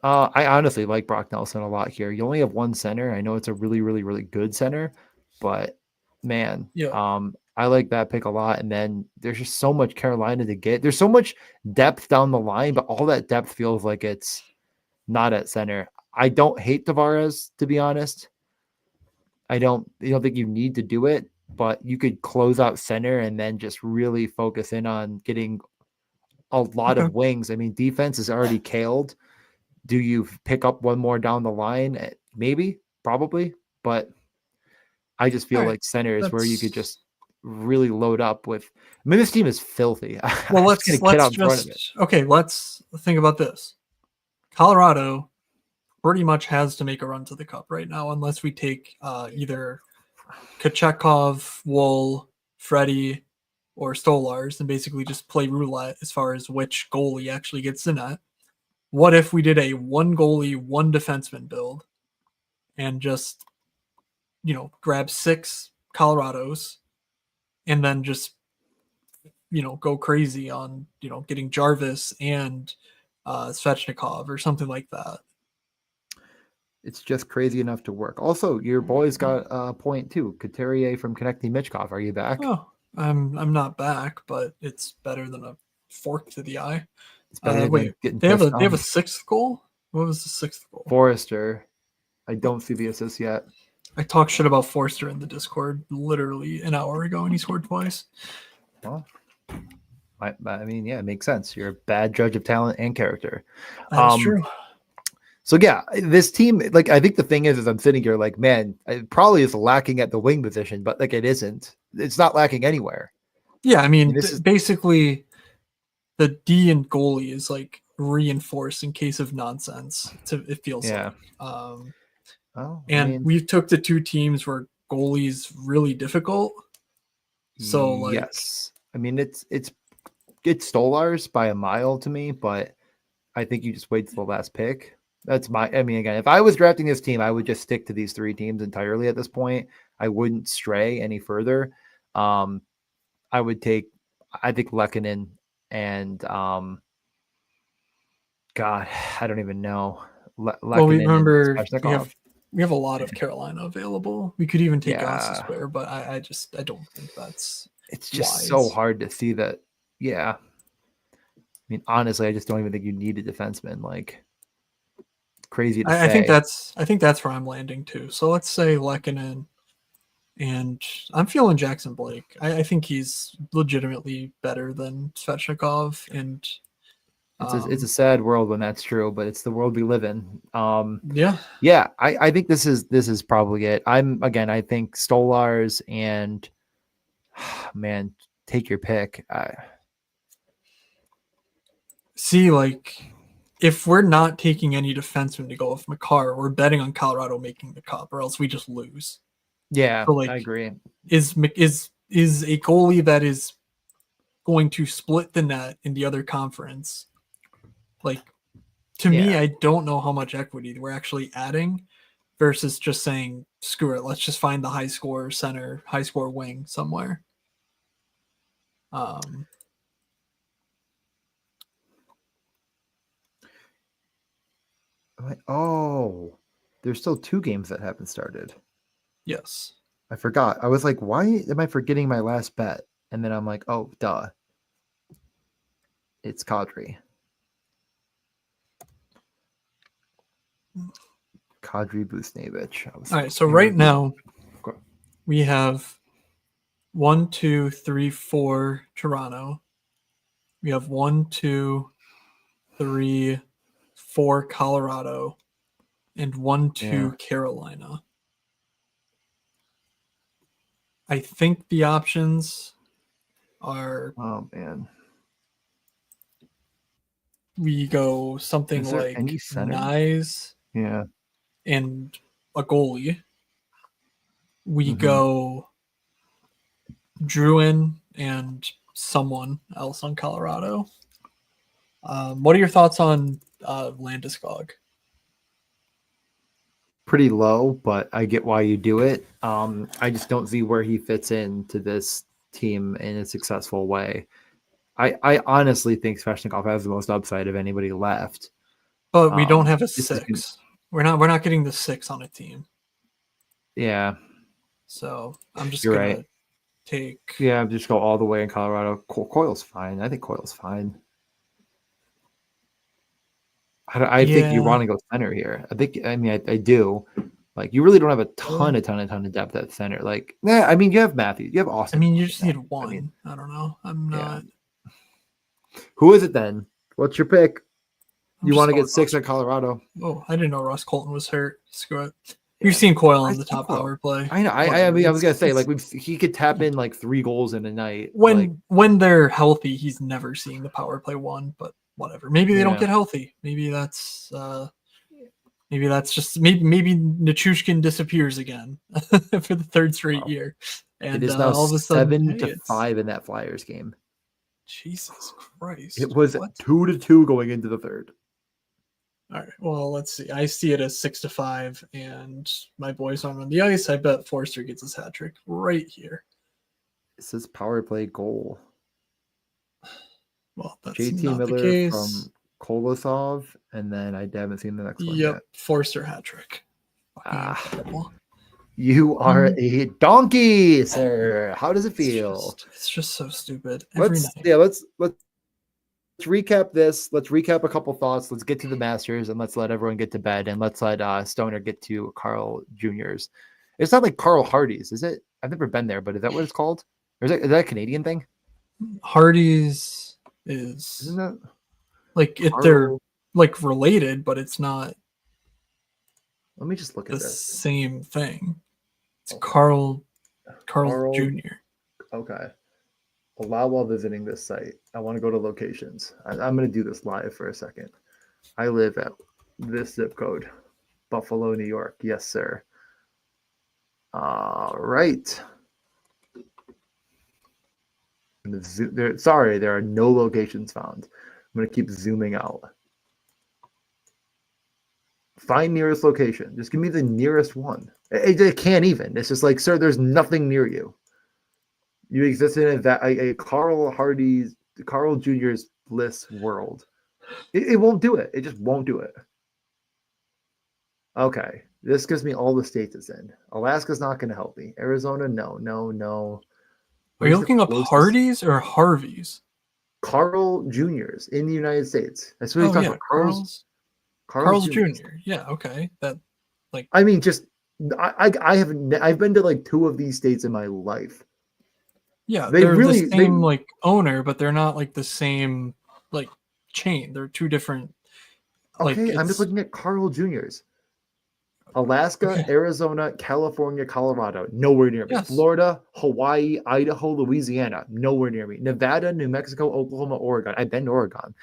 [SPEAKER 1] I honestly like Brock Nelson a lot here. You only have one center. I know it's a really, really, really good center, but man,
[SPEAKER 2] Yeah.
[SPEAKER 1] I like that pick a lot. And then there's just so much Carolina to get. There's so much depth down the line, but all that depth feels like it's not at center. I don't hate Tavares, to be honest. I don't think you need to do it, but you could close out center and then just really focus in on getting a lot
[SPEAKER 2] Okay.
[SPEAKER 1] of wings. I mean, defense is already killed. Do you pick up one more down the line? Maybe, probably, but I just feel
[SPEAKER 2] All right.
[SPEAKER 1] like center is where you could just really load up with. I mean, this team is filthy.
[SPEAKER 2] Well,
[SPEAKER 1] I'm just gonna get out in front of it.
[SPEAKER 2] okay. Let's think about this. Colorado pretty much has to make a run to the cup right now, unless we take either Kochetkov, Wool, Freddie, or Stolars, and basically just play roulette as far as which goalie actually gets the net. What if we did a one goalie, one defenseman build and just, grab 6 Colorados and then just, go crazy on, getting Jarvis and Svechnikov or something like that.
[SPEAKER 1] It's just crazy enough to work. Also, your boys got a point too. Couturier from Connecting Mitchkov. Are you back?
[SPEAKER 2] Oh, I'm not back, but it's better than a fork to the eye.
[SPEAKER 1] It's better
[SPEAKER 2] Wait,
[SPEAKER 1] than getting
[SPEAKER 2] they have
[SPEAKER 1] pissed
[SPEAKER 2] a
[SPEAKER 1] on.
[SPEAKER 2] 6th goal. What was the 6th goal?
[SPEAKER 1] Forrester. I don't see the assist yet.
[SPEAKER 2] I talked shit about Forster in the Discord literally an hour ago, and he scored twice.
[SPEAKER 1] Well, I mean, yeah, it makes sense. You're a bad judge of talent and character.
[SPEAKER 2] That is true.
[SPEAKER 1] So yeah, this team, like, I think the thing is I'm sitting here like, man, it probably is lacking at the wing position, but like it isn't. It's not lacking anywhere.
[SPEAKER 2] Yeah, I mean,
[SPEAKER 1] this is
[SPEAKER 2] basically the D and goalie is like reinforced in case of nonsense. It feels
[SPEAKER 1] yeah.
[SPEAKER 2] like.
[SPEAKER 1] Well,
[SPEAKER 2] And we took the 2 teams where goalie's really difficult. So like,
[SPEAKER 1] yes, I mean it's Stolars by a mile to me, but I think you just wait till the last pick. I mean, again, if I was drafting this team, I would just stick to these 3 teams entirely at this point. I wouldn't stray any further. I think Lehkonen and God, I don't even know.
[SPEAKER 2] well, we remember
[SPEAKER 1] and
[SPEAKER 2] we have a lot of Carolina available. We could even take Gostisbehere, but I don't think that's
[SPEAKER 1] it's just
[SPEAKER 2] wise.
[SPEAKER 1] So hard to see that. Yeah. I mean, honestly, I just don't even think you need a defenseman. Like, crazy to say.
[SPEAKER 2] I think that's where I'm landing too. So let's say Lehkonen, and I'm feeling Jackson Blake. I think he's legitimately better than Svechnikov, and
[SPEAKER 1] it's a sad world when that's true, but it's the world we live in.
[SPEAKER 2] Yeah.
[SPEAKER 1] I think this is probably it. I think Stolars and man, take your pick.
[SPEAKER 2] See, like, if we're not taking any defensemen to go with Makar, we're betting on Colorado making the cup, or else we just lose.
[SPEAKER 1] Yeah,
[SPEAKER 2] so, like,
[SPEAKER 1] I agree.
[SPEAKER 2] Is a goalie that is going to split the net in the other conference? Like, to me, I don't know how much equity we're actually adding versus just saying, screw it, let's just find the high score center, high score wing somewhere.
[SPEAKER 1] Oh, there's still 2 games that haven't started.
[SPEAKER 2] Yes.
[SPEAKER 1] I forgot. I was like, why am I forgetting my last bet? And then I'm like, oh, duh. It's Kadri. Kadri Busnevich.
[SPEAKER 2] All right, so right now we have 1, 2, 3, 4 Toronto. We have 1, 2, 3, 4 Colorado, and 1, 2 Carolina. I think the options are.
[SPEAKER 1] Oh man.
[SPEAKER 2] We go something like Nyes, and a goalie. We go Druin and someone else on Colorado. What are your thoughts on Landeskog?
[SPEAKER 1] Pretty low, but I get why you do it. I just don't see where he fits into this team in a successful way. I honestly think Svechnikov has the most upside of anybody left.
[SPEAKER 2] But we don't have a 6. We're not getting the 6 on a team.
[SPEAKER 1] Yeah.
[SPEAKER 2] So I'm just gonna take.
[SPEAKER 1] Yeah, just go all the way in Colorado. Coyle's fine. I think Coyle's fine. I think you want to go center here. I do. Like, you really don't have a ton of depth at center. Like, I mean, you have Matthews, you have Austin.
[SPEAKER 2] I mean, you just need one. I don't know. I'm not.
[SPEAKER 1] Who is it then? What's your pick? You want to get 6 at Colorado?
[SPEAKER 2] Oh, I didn't know Ross Colton was hurt. Screw it. You've seen Coyle on the top power play.
[SPEAKER 1] I know. I mean, I was gonna say, like, he could tap in like 3 goals in a night.
[SPEAKER 2] When they're healthy, he's never seeing the power play one. But whatever. Maybe they don't get healthy. Maybe that's Maybe that's just maybe Nichushkin disappears again for the third straight
[SPEAKER 1] Wow.
[SPEAKER 2] year,
[SPEAKER 1] It
[SPEAKER 2] and
[SPEAKER 1] is now
[SPEAKER 2] all of a sudden, hey, it's
[SPEAKER 1] 7-5 in that Flyers game.
[SPEAKER 2] Jesus
[SPEAKER 1] It
[SPEAKER 2] Christ.
[SPEAKER 1] was
[SPEAKER 2] What?
[SPEAKER 1] 2-2 going into the third.
[SPEAKER 2] All right. Well, let's see. I see it as 6-5, and my boys aren't on the ice. I bet Forster gets his hat trick right here.
[SPEAKER 1] It says power play goal.
[SPEAKER 2] Well, that's
[SPEAKER 1] JT
[SPEAKER 2] not the
[SPEAKER 1] Miller
[SPEAKER 2] case.
[SPEAKER 1] from Kolosov, and then I haven't seen the next one
[SPEAKER 2] Yep,
[SPEAKER 1] yet.
[SPEAKER 2] Forster hat trick.
[SPEAKER 1] You are a donkey, sir. How does it feel?
[SPEAKER 2] It's just so stupid.
[SPEAKER 1] Let's recap this. Let's recap a couple thoughts. Let's get to the Masters, and let's let everyone get to bed, and let's let Stoner get to Carl Jr.'s. It's not like Carl Hardy's, is it? I've never been there, but is that what it's called? Or is that a Canadian thing?
[SPEAKER 2] Hardy's
[SPEAKER 1] Isn't that
[SPEAKER 2] like they're like related, but it's not.
[SPEAKER 1] Let me just look at
[SPEAKER 2] the
[SPEAKER 1] this.
[SPEAKER 2] Same thing. It's
[SPEAKER 1] Okay.
[SPEAKER 2] Carl
[SPEAKER 1] Jr. Okay. Allow while visiting this site. I want to go to locations. I'm going to do this live for a second. I live at this zip code, Buffalo, New York. Yes, sir. All right. Sorry, there are no locations found. I'm going to keep zooming out. Find nearest location. Just give me the nearest one. It can't even. It's just like, sir, there's nothing near you. You exist in a Carl Jr.'s bliss world. It won't do it. It just won't do it. Okay. This gives me all the states it's in. Alaska's not going to help me. Arizona, no.
[SPEAKER 2] Are you looking up Hardy's or Harvey's?
[SPEAKER 1] Carl Jr.'s in the United States. That's what he's talking about.
[SPEAKER 2] Carl's Jr. Yeah, okay.
[SPEAKER 1] I mean, just I've been to like 2 of these states in my life.
[SPEAKER 2] Yeah, they're the same like owner, but they're not like the same like chain. They're 2 different.
[SPEAKER 1] Okay, I'm just looking at Carl Jr.'s. Alaska, okay. Arizona, California, Colorado, nowhere near me. Yes. Florida, Hawaii, Idaho, Louisiana, nowhere near me. Nevada, New Mexico, Oklahoma, Oregon. I've been to Oregon.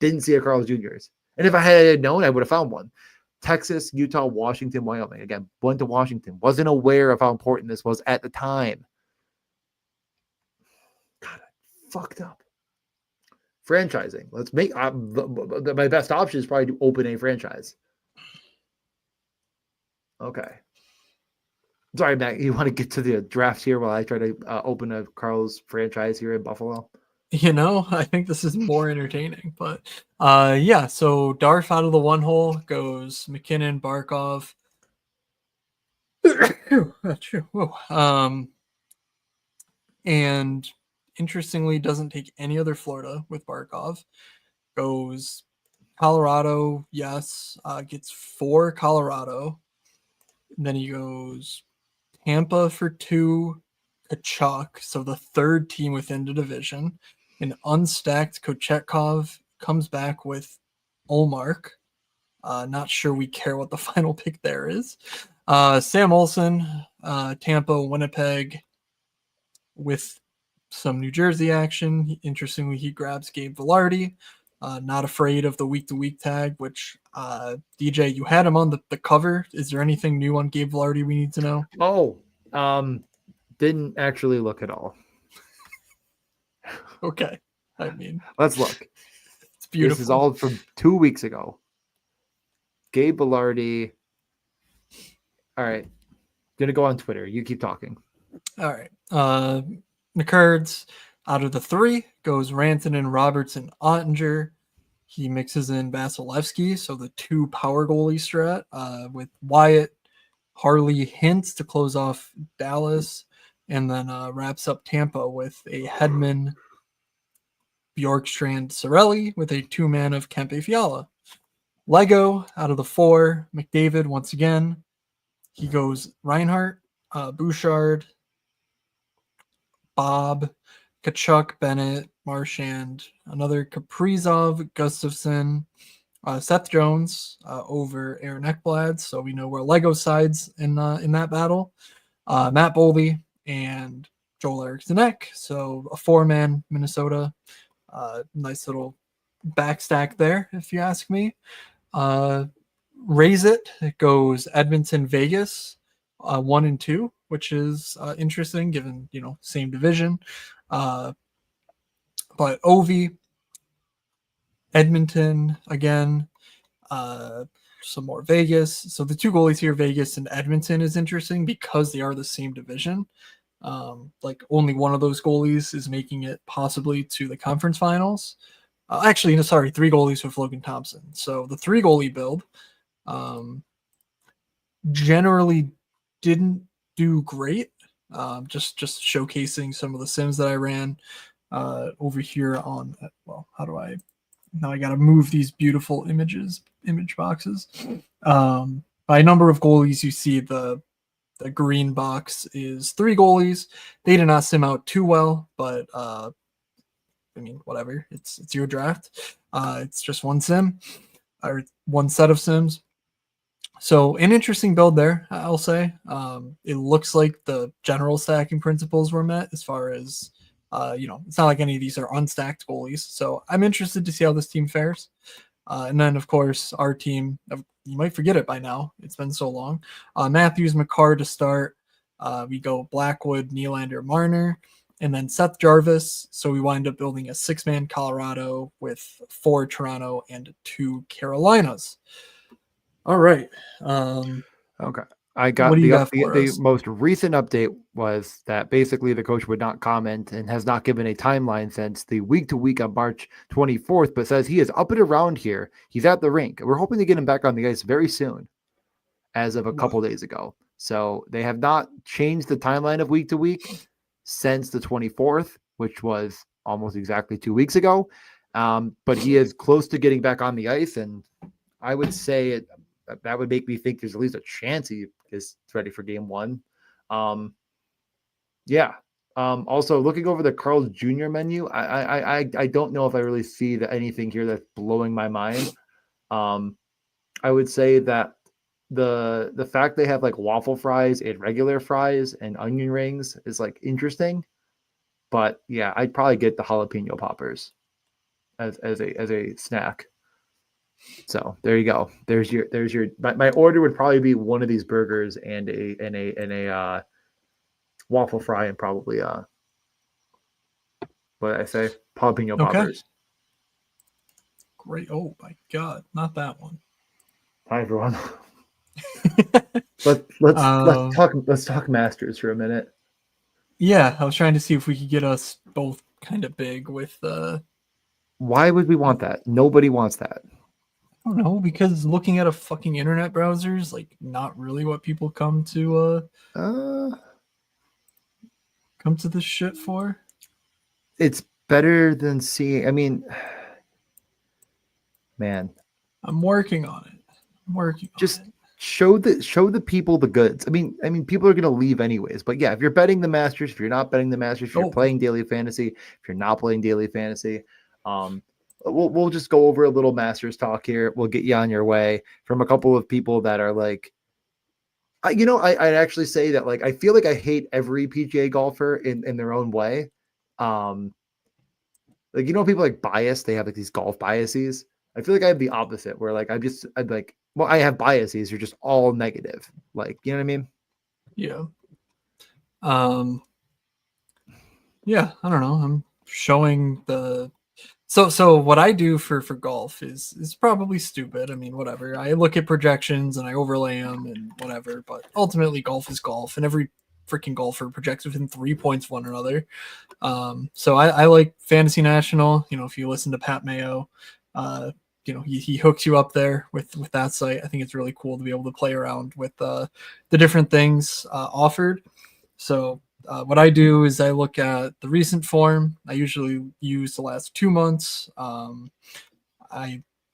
[SPEAKER 1] Didn't see a Carl Jr.'s. And if I had known, I would have found one. Texas, Utah, Washington, Wyoming. Again, went to Washington. Wasn't aware of how important this was at the time. God, I fucked up. Franchising. Let's make my best option is probably to open a franchise. Okay. Sorry, Matt. You want to get to the draft here while I try to open a Carl's franchise here in Buffalo?
[SPEAKER 2] I think this is more entertaining, but yeah. So Darf out of the 1 hole goes McKinnon, Barkov. And interestingly, doesn't take any other Florida with Barkov. Goes Colorado, yes. Gets 4 Colorado. And then he goes Tampa for 2, Kachuk, so the 3rd team within the division. An unstacked Kochetkov comes back with Olmark. Not sure we care what the final pick there is. Sam Olsen, Tampa, Winnipeg, with some New Jersey action. Interestingly, he grabs Gabe Vilardi. Not afraid of the week-to-week tag, which, DJ, you had him on the cover. Is there anything new on Gabe Vilardi we need to know?
[SPEAKER 1] Oh, didn't actually look at all.
[SPEAKER 2] Okay. I mean,
[SPEAKER 1] let's look.
[SPEAKER 2] It's beautiful.
[SPEAKER 1] This is all from 2 weeks ago. Gabe Vilardi. All right. Gonna go on Twitter. You keep talking.
[SPEAKER 2] All right. The Cards, out of the 3 goes Rantanen, Robertson, Ottinger. He mixes in Vasilevsky, so the 2 power goalie strat with Wyatt, Harley, Hintz to close off Dallas, and then wraps up Tampa with a Hedman, Bjorkstrand, Sorelli with a 2-man of Kempe Fiala. Lego, out of the 4, McDavid once again. He goes Reinhart, Bouchard, Bob, Kachuk, Bennett, Marchand, another Kaprizov, Gustafson, Seth Jones over Aaron Ekblad, so we know where Lego sides in that battle. Matt Boldy and Joel Eriksson, so a 4-man Minnesota. Nice little backstack there, if you ask me. Raise it. It goes Edmonton, Vegas, 1 and 2, which is interesting given same division. But Ovi, Edmonton again, some more Vegas. So the two goalies here, Vegas and Edmonton, is interesting because they are the same division. Like only one of those goalies is making it possibly to the conference finals. Actually, no, sorry, three goalies with Logan Thompson. So the three goalie build generally didn't do great. Just showcasing some of the sims that I ran over here on. Well, how do I? Now I got to move these beautiful image boxes. By number of goalies, you see the green box is three goalies. They did not sim out too well, but I mean, whatever. It's your draft. It's just one sim or one set of sims. So an interesting build there, I'll say. It looks like the general stacking principles were met as far as it's not like any of these are unstacked goalies. So I'm interested to see how this team fares. And then, of course, our team, you might forget it by now. It's been so long. Matthews, McCarr to start. We go Blackwood, Nylander, Marner, and then Seth Jarvis. So we wind up building a 6-man Colorado with 4 Toronto and 2 Carolinas. All right.
[SPEAKER 1] Okay. I got
[SPEAKER 2] what do you
[SPEAKER 1] the
[SPEAKER 2] got for
[SPEAKER 1] the
[SPEAKER 2] us?
[SPEAKER 1] most recent update was that basically the coach would not comment and has not given a timeline since the week to week on March 24th, but says he is up and around here. He's at the rink. We're hoping to get him back on the ice very soon, as of a couple days ago. So they have not changed the timeline of week to week since the 24th, which was almost exactly 2 weeks ago. But he is close to getting back on the ice, and I would say that would make me think there's at least a chance he is ready for game one. Yeah. Also, looking over the Carl's Jr. menu, I don't know if I really see anything here that's blowing my mind. I would say that the fact they have like waffle fries and regular fries and onion rings is like interesting, but yeah, I'd probably get the jalapeno poppers as a snack. So there you go. There's your my order would probably be one of these burgers and a waffle fry and probably what I say jalapeno poppers.
[SPEAKER 2] Great. Oh my god, not that one.
[SPEAKER 1] Hi everyone. let's talk Masters for a minute.
[SPEAKER 2] Yeah, I was trying to see if we could get us both kind of big with
[SPEAKER 1] Why would we want that? Nobody wants that.
[SPEAKER 2] I don't know, because looking at a fucking internet browser is like not really what people come to this shit for.
[SPEAKER 1] It's better than seeing. I mean, man,
[SPEAKER 2] I'm working on it.
[SPEAKER 1] Just show the people the goods. I mean, people are gonna leave anyways. But yeah, if you're betting the Masters, if you're not betting the Masters, if you're playing daily fantasy, if you're not playing daily fantasy, we'll just go over a little Masters talk here. We'll get you on your way from a couple of people that are like, I'd actually say that like I feel like I hate every PGA golfer in their own way. Like people like bias, they have like these golf biases. I feel like I have the opposite, where like I'd like, well, I have biases. You're just all negative. Like, you know what I mean?
[SPEAKER 2] Yeah. Yeah, I don't know. I'm showing the so what I do for golf is probably stupid. I mean, whatever. I look at projections and I overlay them and whatever, but ultimately golf is golf and every freaking golfer projects within 3 points of one another. So I like Fantasy National. If you listen to Pat Mayo, he hooks you up there with that site. I think it's really cool to be able to play around with the different things offered. So what I do is I look at the recent form. I usually use the last 2 months.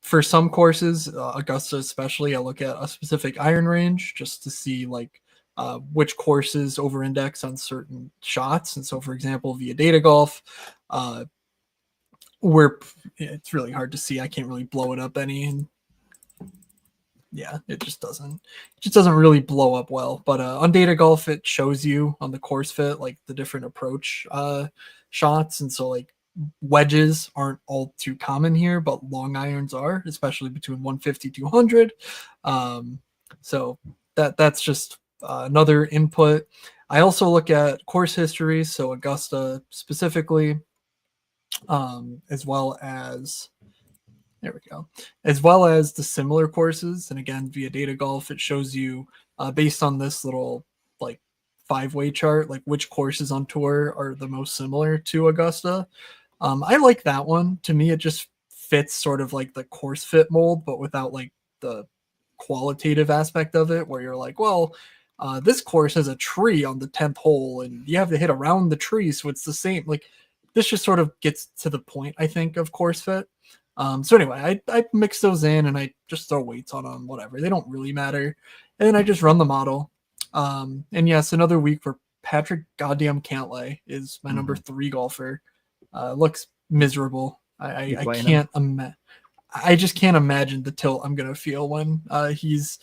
[SPEAKER 2] For some courses, Augusta especially, I look at a specific iron range just to see like which courses over-index on certain shots. And so, for example, via data golf, where it's really hard to see. I can't really blow it up any. And yeah, it just doesn't really blow up well. But on data golf, it shows you on the course fit like the different approach shots, and so like wedges aren't all too common here, but long irons are, especially between 150 200. So that's just another input. I also look at course history, so Augusta specifically, as well as there we go, as well as the similar courses. And again, via Data Golf, it shows you based on this little like five-way chart, like which courses on tour are the most similar to Augusta. I like that one. To me, it just fits sort of like the course fit mold, but without like the qualitative aspect of it, where you're like, well, this course has a tree on the 10th hole and you have to hit around the tree. So it's the same. Like this just sort of gets to the point, I think, of course fit. So anyway, I mix those in and I just throw weights on them, whatever. They don't really matter. And then I just run the model. And yes, another week where Patrick goddamn Cantlay is my number 3 golfer. Looks miserable. I can't imagine. I just can't imagine the tilt I'm gonna feel when he's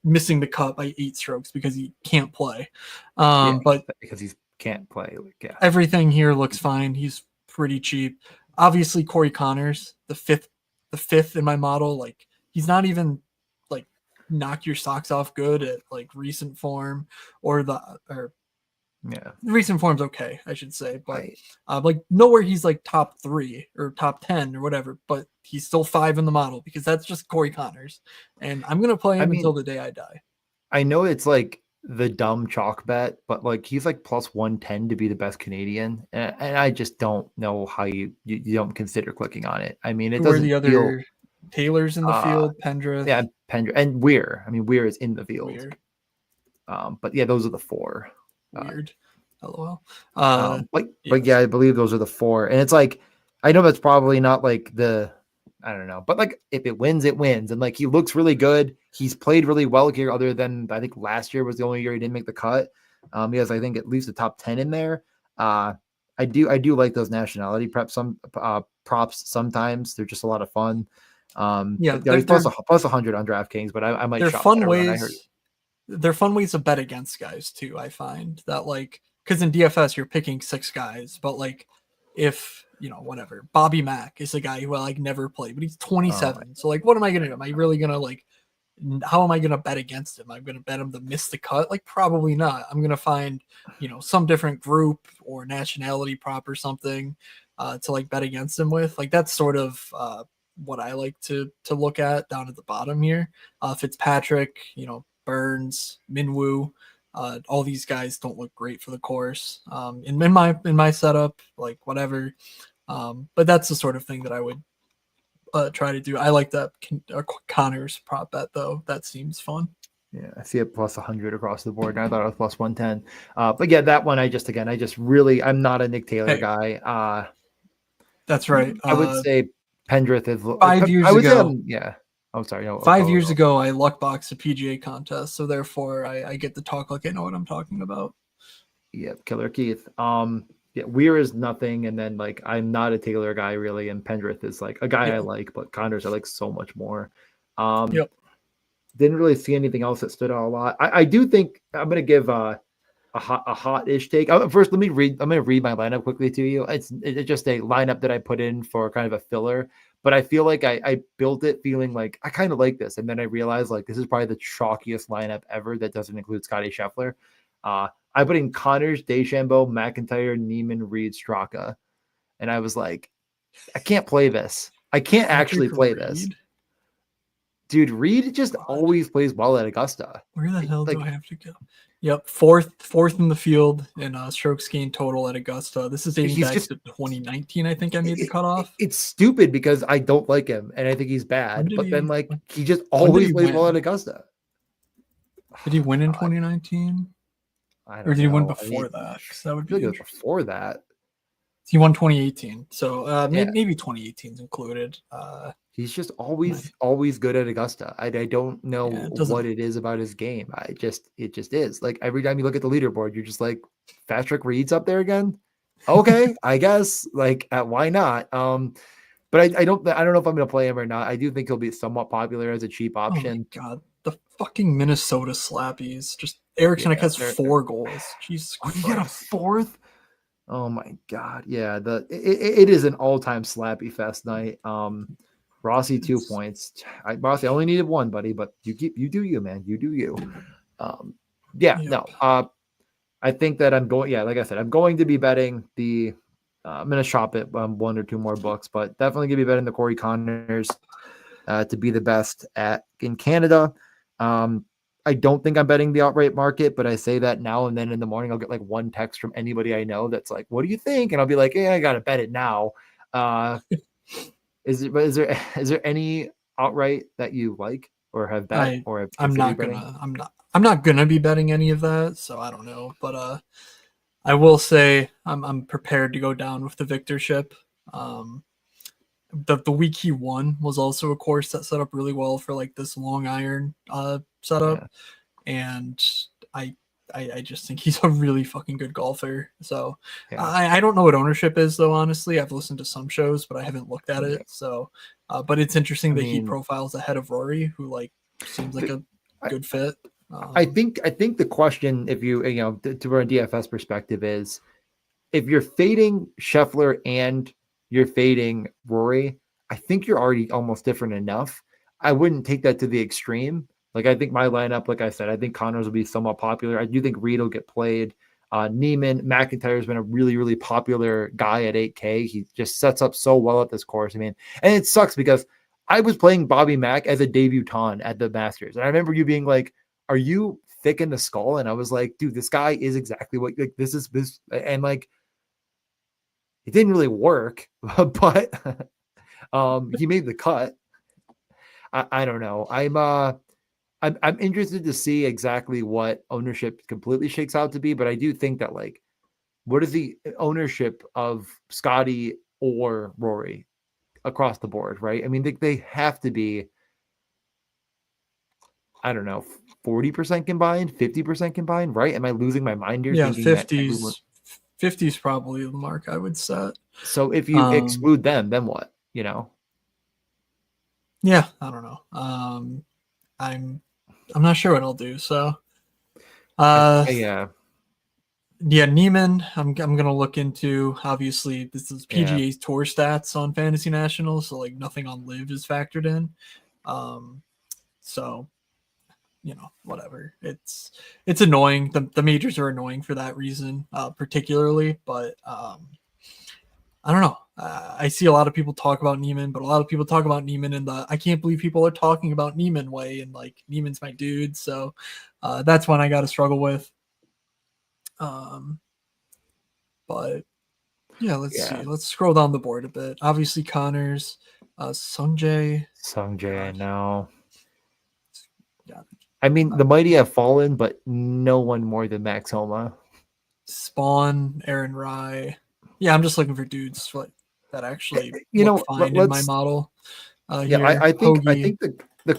[SPEAKER 2] missing the cut by 8 strokes because he can't play. But
[SPEAKER 1] because he can't play, like, yeah.
[SPEAKER 2] Everything here looks fine. He's pretty cheap. Obviously, Corey Connors, the fifth in my model. Like he's not even like knock your socks off good at like recent form or
[SPEAKER 1] yeah,
[SPEAKER 2] recent form's okay, I should say, but like nowhere he's like top 3 or top 10 or whatever, but he's still 5 in the model because that's just Corey Connors, and I'm gonna play him until the day I die.
[SPEAKER 1] I know it's like the dumb chalk bet, but like he's like plus 110 to be the best Canadian, and I just don't know how you don't consider clicking on it. I mean, it doesn't
[SPEAKER 2] the other
[SPEAKER 1] feel.
[SPEAKER 2] Taylor's in the field, Pendrith,
[SPEAKER 1] yeah, Pendrith and Weir. I mean, Weir is in the field.
[SPEAKER 2] Weird.
[SPEAKER 1] But yeah, those are the 4.
[SPEAKER 2] Weird. LOL.
[SPEAKER 1] But yeah, I believe those are the 4, and it's like I know that's probably not like I don't know, but like if it wins, it wins, and like he looks really good. He's played really well here. Other than I think last year was the only year he didn't make the cut. He has I think at least a top 10 in there. I do like those nationality props sometimes. They're just a lot of fun. He's plus 100 on DraftKings, but I might.
[SPEAKER 2] They're fun ways. They're fun ways to bet against guys too. I find that like because in DFS you're picking 6 guys, but like if whatever Bobby Mack is a guy who I like never played, but he's 27. So like, what am I gonna do? Am I really gonna like? How am I gonna bet against him? I'm gonna bet him to miss the cut? Like probably not. I'm gonna find some different group or nationality prop or something to like bet against him with. Like that's sort of what I like to look at down at the bottom here. Fitzpatrick, Burns, Minwoo, all these guys don't look great for the course. In my setup, like whatever. But that's the sort of thing that I would try to do. I like that Connors prop bet though. That seems fun.
[SPEAKER 1] Yeah, I see it plus 100 across the board, and I thought it was plus 110. But yeah, that one I'm not a Nick Taylor guy.
[SPEAKER 2] That's right.
[SPEAKER 1] I would say Pendrith is
[SPEAKER 2] 5 years ago.
[SPEAKER 1] Yeah. I'm sorry. No,
[SPEAKER 2] 5 years ago, I luck boxed a PGA contest, so therefore I get to talk like I know what I'm talking about.
[SPEAKER 1] Yeah, Killer Keith. Yeah, Weir is nothing, and then like I'm not a Taylor guy really, and Pendrith is like a guy I like, but Connors I like so much more. Didn't really see anything else that stood out a lot. I do think I'm gonna give a hot-ish take. First, let me read. I'm gonna read my lineup quickly to you. It's just a lineup that I put in for kind of a filler, but I feel like I built it feeling like I kind of like this, and then I realized like this is probably the chalkiest lineup ever that doesn't include Scotty Scheffler. I put in Connors, DeChambeau, McIntyre, Neiman, Reed, Straka, and I was like, I can't play this. I can't actually play this. Dude, Reed just always plays well at Augusta.
[SPEAKER 2] Where the hell do I have to go? Yep, fourth in the field in strokes gained total at Augusta. This is dating back to 2019. I think I made the cutoff.
[SPEAKER 1] It's stupid because I don't like him and I think he's bad. But then like he just always plays well at Augusta.
[SPEAKER 2] Did he win in 2019? Or did he win before that? Because that would be
[SPEAKER 1] before that.
[SPEAKER 2] He won 2018, so maybe 2018 is included.
[SPEAKER 1] He's just always good at Augusta. I don't know what it is about his game. It just is. Like every time you look at the leaderboard, you're just like, Patrick Reed's up there again. Okay, I guess. Like, why not? But I don't know if I'm gonna play him or not. I do think he'll be somewhat popular as a cheap option.
[SPEAKER 2] Oh my God, the fucking Minnesota slappies. Just Eric Senick has 4 goals. Jesus Christ.
[SPEAKER 1] He got a 4th. Oh my god, yeah. It is an all time slappy fest night. Rossi 2 points. Rossi, I only needed one, buddy, but you do you, man. You do you. Um, yeah,
[SPEAKER 2] Yep.
[SPEAKER 1] no. I think that I'm going. Yeah, like I said, I'm going to be betting the. I'm going to shop it one or two more books, but definitely going to be betting the Corey Connors to be the best at in Canada. Um, I don't think I'm betting the outright market, but I say that now and then in the morning I'll get like one text from anybody I know that's like, "What do you think?" And I'll be like, "Yeah, I got to bet it now." Uh, is there any outright that you like or have bet
[SPEAKER 2] I
[SPEAKER 1] or have
[SPEAKER 2] I'm
[SPEAKER 1] considered
[SPEAKER 2] not
[SPEAKER 1] betting?
[SPEAKER 2] gonna I'm not gonna be betting any of that, so I don't know. But I will say I'm prepared to go down with the victorship. Um, the week he won was also a course that set up really well for like this long iron setup,
[SPEAKER 1] Yeah,
[SPEAKER 2] and I, I just think he's a really fucking good golfer. So
[SPEAKER 1] yeah,
[SPEAKER 2] I don't know what ownership is though. Honestly, I've listened to some shows, but I haven't looked at
[SPEAKER 1] yeah.
[SPEAKER 2] it. So, but it's interesting
[SPEAKER 1] I
[SPEAKER 2] that he
[SPEAKER 1] mean,
[SPEAKER 2] profiles ahead of Rory, who like seems like
[SPEAKER 1] the,
[SPEAKER 2] a good fit.
[SPEAKER 1] I think the question, if to run a DFS perspective, is if you're fading Scheffler and you're fading Rory, I think you're already almost different enough. I wouldn't take that to the extreme. Like I think my lineup, like I said, I think Connors will be somewhat popular. I do think Reed will get played. Neiman McIntyre's been a really, really popular guy at 8K. He just sets up so well at this course. I mean, and it sucks because I was playing Bobby Mack as a debutant at the Masters, and I remember you being like, "Are you thick in the skull?" And I was like, "Dude, this guy is exactly what like this is this." And like it didn't really work, but he made the cut. I don't know. I'm interested to see exactly what ownership completely shakes out to be, but I do think that like what is the ownership of Scotty or Rory across the board, right? I mean, they have to be, I don't know, 40% combined, 50% combined, right? Am I losing my mind here
[SPEAKER 2] Yeah,
[SPEAKER 1] thinking that everyone
[SPEAKER 2] 50's probably the mark I would set.
[SPEAKER 1] so if you
[SPEAKER 2] Um,
[SPEAKER 1] exclude them, then what? You know?
[SPEAKER 2] yeah, I don't know. I'm I'm not sure what I'll do. So, uh,
[SPEAKER 1] Yeah,
[SPEAKER 2] yeah, Neiman, I'm gonna look into. Obviously, this is
[SPEAKER 1] yeah.
[SPEAKER 2] PGA's tour stats on Fantasy National, so like nothing on Live is factored in. Um, so whatever. It's annoying. The majors are annoying for that reason, particularly. But I don't know. I see a lot of people talk about Neiman, but a lot of people talk about Neiman in the I can't believe people are talking about Neiman way, and like Neiman's my dude. So that's one I got to struggle with. Um, but yeah, let's see.
[SPEAKER 1] Yeah.
[SPEAKER 2] Let's scroll down the board a bit. Obviously, Connors, Sungjae.
[SPEAKER 1] Sung Jae, I
[SPEAKER 2] God,
[SPEAKER 1] know.
[SPEAKER 2] God,
[SPEAKER 1] I mean,
[SPEAKER 2] uh,
[SPEAKER 1] the mighty have fallen, but no one more than Max Homa.
[SPEAKER 2] Spawn, Aaron Rye. Yeah, I'm just looking for dudes like that actually
[SPEAKER 1] You
[SPEAKER 2] look
[SPEAKER 1] know,
[SPEAKER 2] fine in my
[SPEAKER 1] let's.
[SPEAKER 2] model.
[SPEAKER 1] Yeah,
[SPEAKER 2] Here,
[SPEAKER 1] I
[SPEAKER 2] Hoagie.
[SPEAKER 1] think the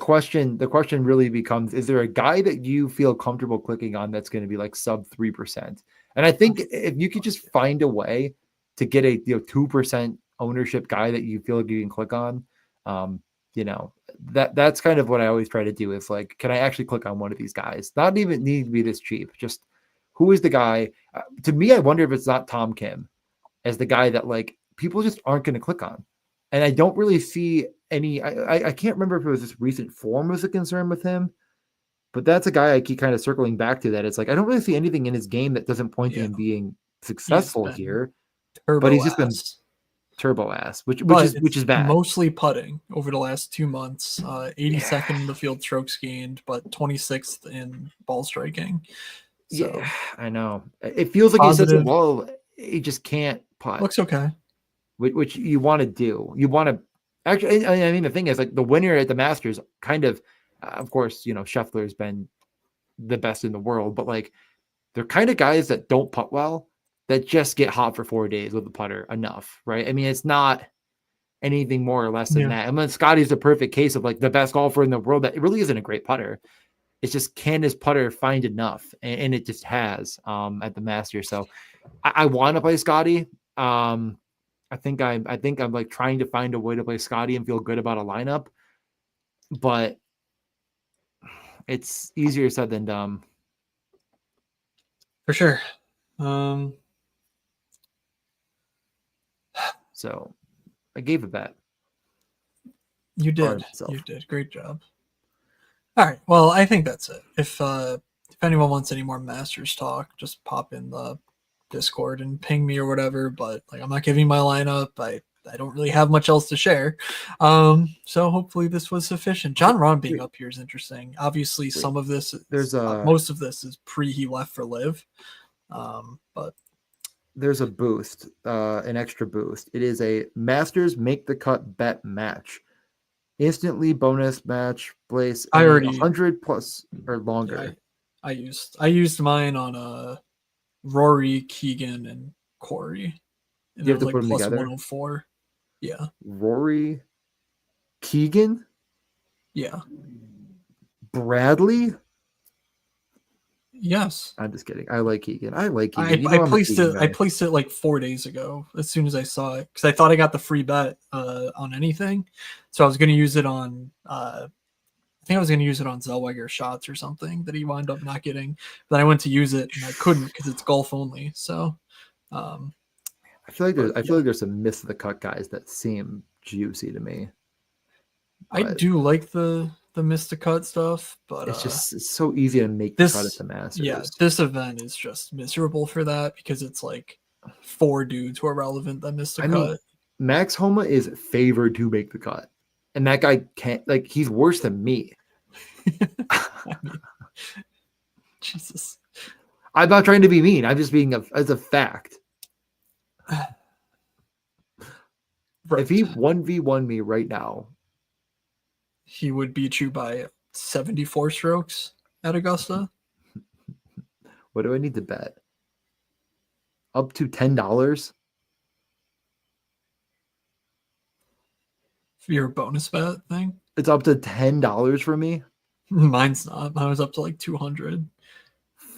[SPEAKER 1] question really becomes: is there a guy that you feel comfortable clicking on that's going to be like sub 3%? And I think if you could just find a way to get a 2% ownership guy that you feel like you can click on, um, you know that's kind of what I always try to do. Is like, can I actually click on one of these guys? Not even need to be this cheap. Just who is the guy? To me, I wonder if it's not Tom Kim as the guy that like people just aren't going to click on. And I don't really see any. I can't remember if it was this recent form was a concern with him, but that's a guy I keep kind of circling back to. That it's like I don't really see anything in his game that doesn't point to
[SPEAKER 2] Yeah,
[SPEAKER 1] him being
[SPEAKER 2] he's
[SPEAKER 1] successful
[SPEAKER 2] been
[SPEAKER 1] here. But
[SPEAKER 2] turbo
[SPEAKER 1] he's just been
[SPEAKER 2] ass.
[SPEAKER 1] turbo ass,
[SPEAKER 2] But
[SPEAKER 1] which
[SPEAKER 2] it's
[SPEAKER 1] is bad.
[SPEAKER 2] mostly putting over the last 2 months.
[SPEAKER 1] Yeah,
[SPEAKER 2] 82nd in the field strokes gained, but 26th in ball striking.
[SPEAKER 1] yeah,
[SPEAKER 2] So
[SPEAKER 1] I know. It feels like he sits it
[SPEAKER 2] positive.
[SPEAKER 1] well. He just can't putt,
[SPEAKER 2] Looks okay.
[SPEAKER 1] which you want to do. You want to actually. I mean, the thing is, like the winner at the Masters, kind of. Of course, Scheffler's been the best in the world, but like they're kind of guys that don't putt well that just get hot for 4 days with the putter enough, right? I mean, it's not anything more or less than
[SPEAKER 2] Yeah.
[SPEAKER 1] that. I mean, Scotty's a perfect case of like the best golfer in the world that really isn't a great putter. It's just can his putter find enough, and it just has at the Masters. So I want to play Scotty. I think I'm like trying to find a way to play Scotty and feel good about a lineup, but it's easier said than done.
[SPEAKER 2] For sure. Um,
[SPEAKER 1] So I gave a bet.
[SPEAKER 2] You
[SPEAKER 1] Proud of
[SPEAKER 2] did.
[SPEAKER 1] myself.
[SPEAKER 2] You did. Great job. All right. Well, I think that's it. If anyone wants any more Masters talk, just pop in the Discord and ping me or whatever. But like, I'm not giving my lineup. I don't really have much else to share. So hopefully this was sufficient. John Ron being
[SPEAKER 1] Wait.
[SPEAKER 2] up here is interesting. Obviously,
[SPEAKER 1] Wait.
[SPEAKER 2] some of this,
[SPEAKER 1] There's a
[SPEAKER 2] most of this is pre he left for Live. But
[SPEAKER 1] there's a boost, an extra boost. It is a Masters Make the Cut bet match. Instantly bonus match place
[SPEAKER 2] I
[SPEAKER 1] any
[SPEAKER 2] already
[SPEAKER 1] 100 plus or
[SPEAKER 2] yeah,
[SPEAKER 1] longer.
[SPEAKER 2] I used mine on Rory, Keegan, and Corey, and
[SPEAKER 1] You
[SPEAKER 2] it
[SPEAKER 1] have
[SPEAKER 2] was
[SPEAKER 1] to
[SPEAKER 2] like
[SPEAKER 1] put them
[SPEAKER 2] plus
[SPEAKER 1] together.
[SPEAKER 2] 104. Yeah,
[SPEAKER 1] Rory, Keegan,
[SPEAKER 2] yeah,
[SPEAKER 1] Bradley.
[SPEAKER 2] yes.
[SPEAKER 1] I'm just kidding. I like Keegan. I like Keegan.
[SPEAKER 2] I
[SPEAKER 1] I'm a
[SPEAKER 2] placed
[SPEAKER 1] Keegan
[SPEAKER 2] it. I
[SPEAKER 1] guy.
[SPEAKER 2] placed it like 4 days ago. As soon as I saw it, because I thought I got the free bet on anything, so I was going to use it on. I think I was going to use it on Zellweger shots or something that he wound up not getting. But then I went to use it and I couldn't because it's golf only. So, um, but
[SPEAKER 1] I feel
[SPEAKER 2] yeah,
[SPEAKER 1] like there's some miss the cut guys that seem juicy to me,
[SPEAKER 2] I
[SPEAKER 1] but
[SPEAKER 2] do like the Mr. Cut stuff, but
[SPEAKER 1] it's so easy to make the cut at the
[SPEAKER 2] yeah,
[SPEAKER 1] Masters.
[SPEAKER 2] this event is just miserable for that because it's like 4 dudes who are relevant that missed a
[SPEAKER 1] I mean,
[SPEAKER 2] cut.
[SPEAKER 1] Max Homa is favored to make the cut, and that guy can't. Like, he's worse than me.
[SPEAKER 2] I mean, Jesus.
[SPEAKER 1] I'm not trying to be mean. I'm just being as a fact.
[SPEAKER 2] Right.
[SPEAKER 1] If he 1v1 me right now,
[SPEAKER 2] He would beat you by 74 strokes at Augusta.
[SPEAKER 1] what do I need to bet? Up to $10?
[SPEAKER 2] For your bonus bet thing.
[SPEAKER 1] It's up to $10 for me?
[SPEAKER 2] Mine's not. Mine was up to like 200.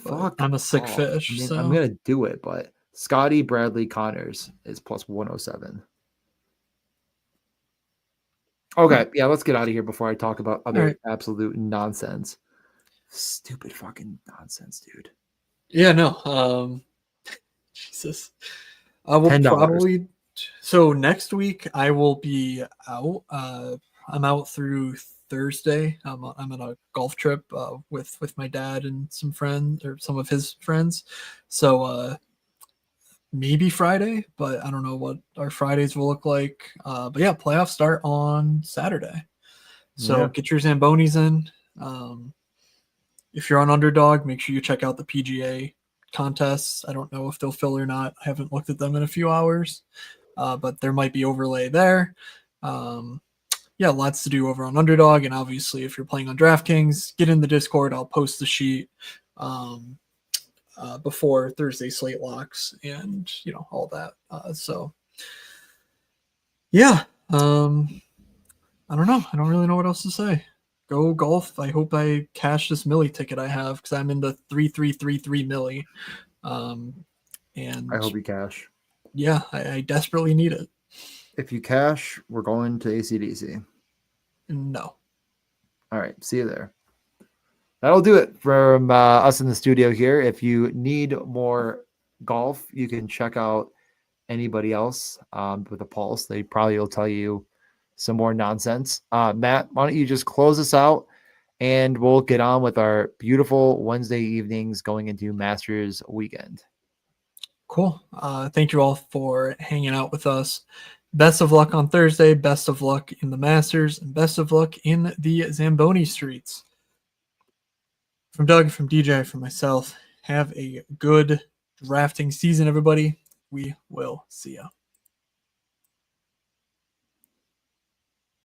[SPEAKER 2] But
[SPEAKER 1] Fuck
[SPEAKER 2] I'm a sick
[SPEAKER 1] off.
[SPEAKER 2] fish,
[SPEAKER 1] I mean,
[SPEAKER 2] so
[SPEAKER 1] I'm gonna do it, but Scotty Bradley Connors is plus 107. Okay, yeah, let's get out of here before I talk about other
[SPEAKER 2] right.
[SPEAKER 1] absolute nonsense. Stupid fucking nonsense, dude.
[SPEAKER 2] Yeah, no. Jesus. I will
[SPEAKER 1] $10.
[SPEAKER 2] probably so next week I will be out. I'm out through Thursday. I'm on a golf trip with my dad and some friends or some of his friends. So maybe Friday, but I don't know what our Fridays will look like. But yeah, playoffs start on Saturday. So
[SPEAKER 1] Yeah.
[SPEAKER 2] get your Zambonis in. If you're on Underdog, make sure you check out the PGA contests. I don't know if they'll fill or not. I haven't looked at them in a few hours, but there might be overlay there. Yeah, lots to do over on Underdog. And obviously, if you're playing on DraftKings, get in the Discord. I'll post the sheet before Thursday slate locks and, all that. So, yeah. I don't know. I don't really know what else to say. Go golf. I hope I cash this Millie ticket I have because I'm in the 3333 Millie. And
[SPEAKER 1] I hope you cash.
[SPEAKER 2] yeah, I desperately need it.
[SPEAKER 1] If you cash, we're going to ACDC.
[SPEAKER 2] No.
[SPEAKER 1] All right, see you there. That'll do it from us in the studio here. If you need more golf, you can check out anybody else with a pulse. They probably will tell you some more nonsense. Matt, why don't you just close us out and we'll get on with our beautiful Wednesday evenings going into Masters weekend.
[SPEAKER 2] Cool. Thank you all for hanging out with us. Best of luck on Thursday. Best of luck in the Masters. And best of luck in the Zamboni streets. From Doug, from DJ, from myself, have a good drafting season, everybody. We will see you.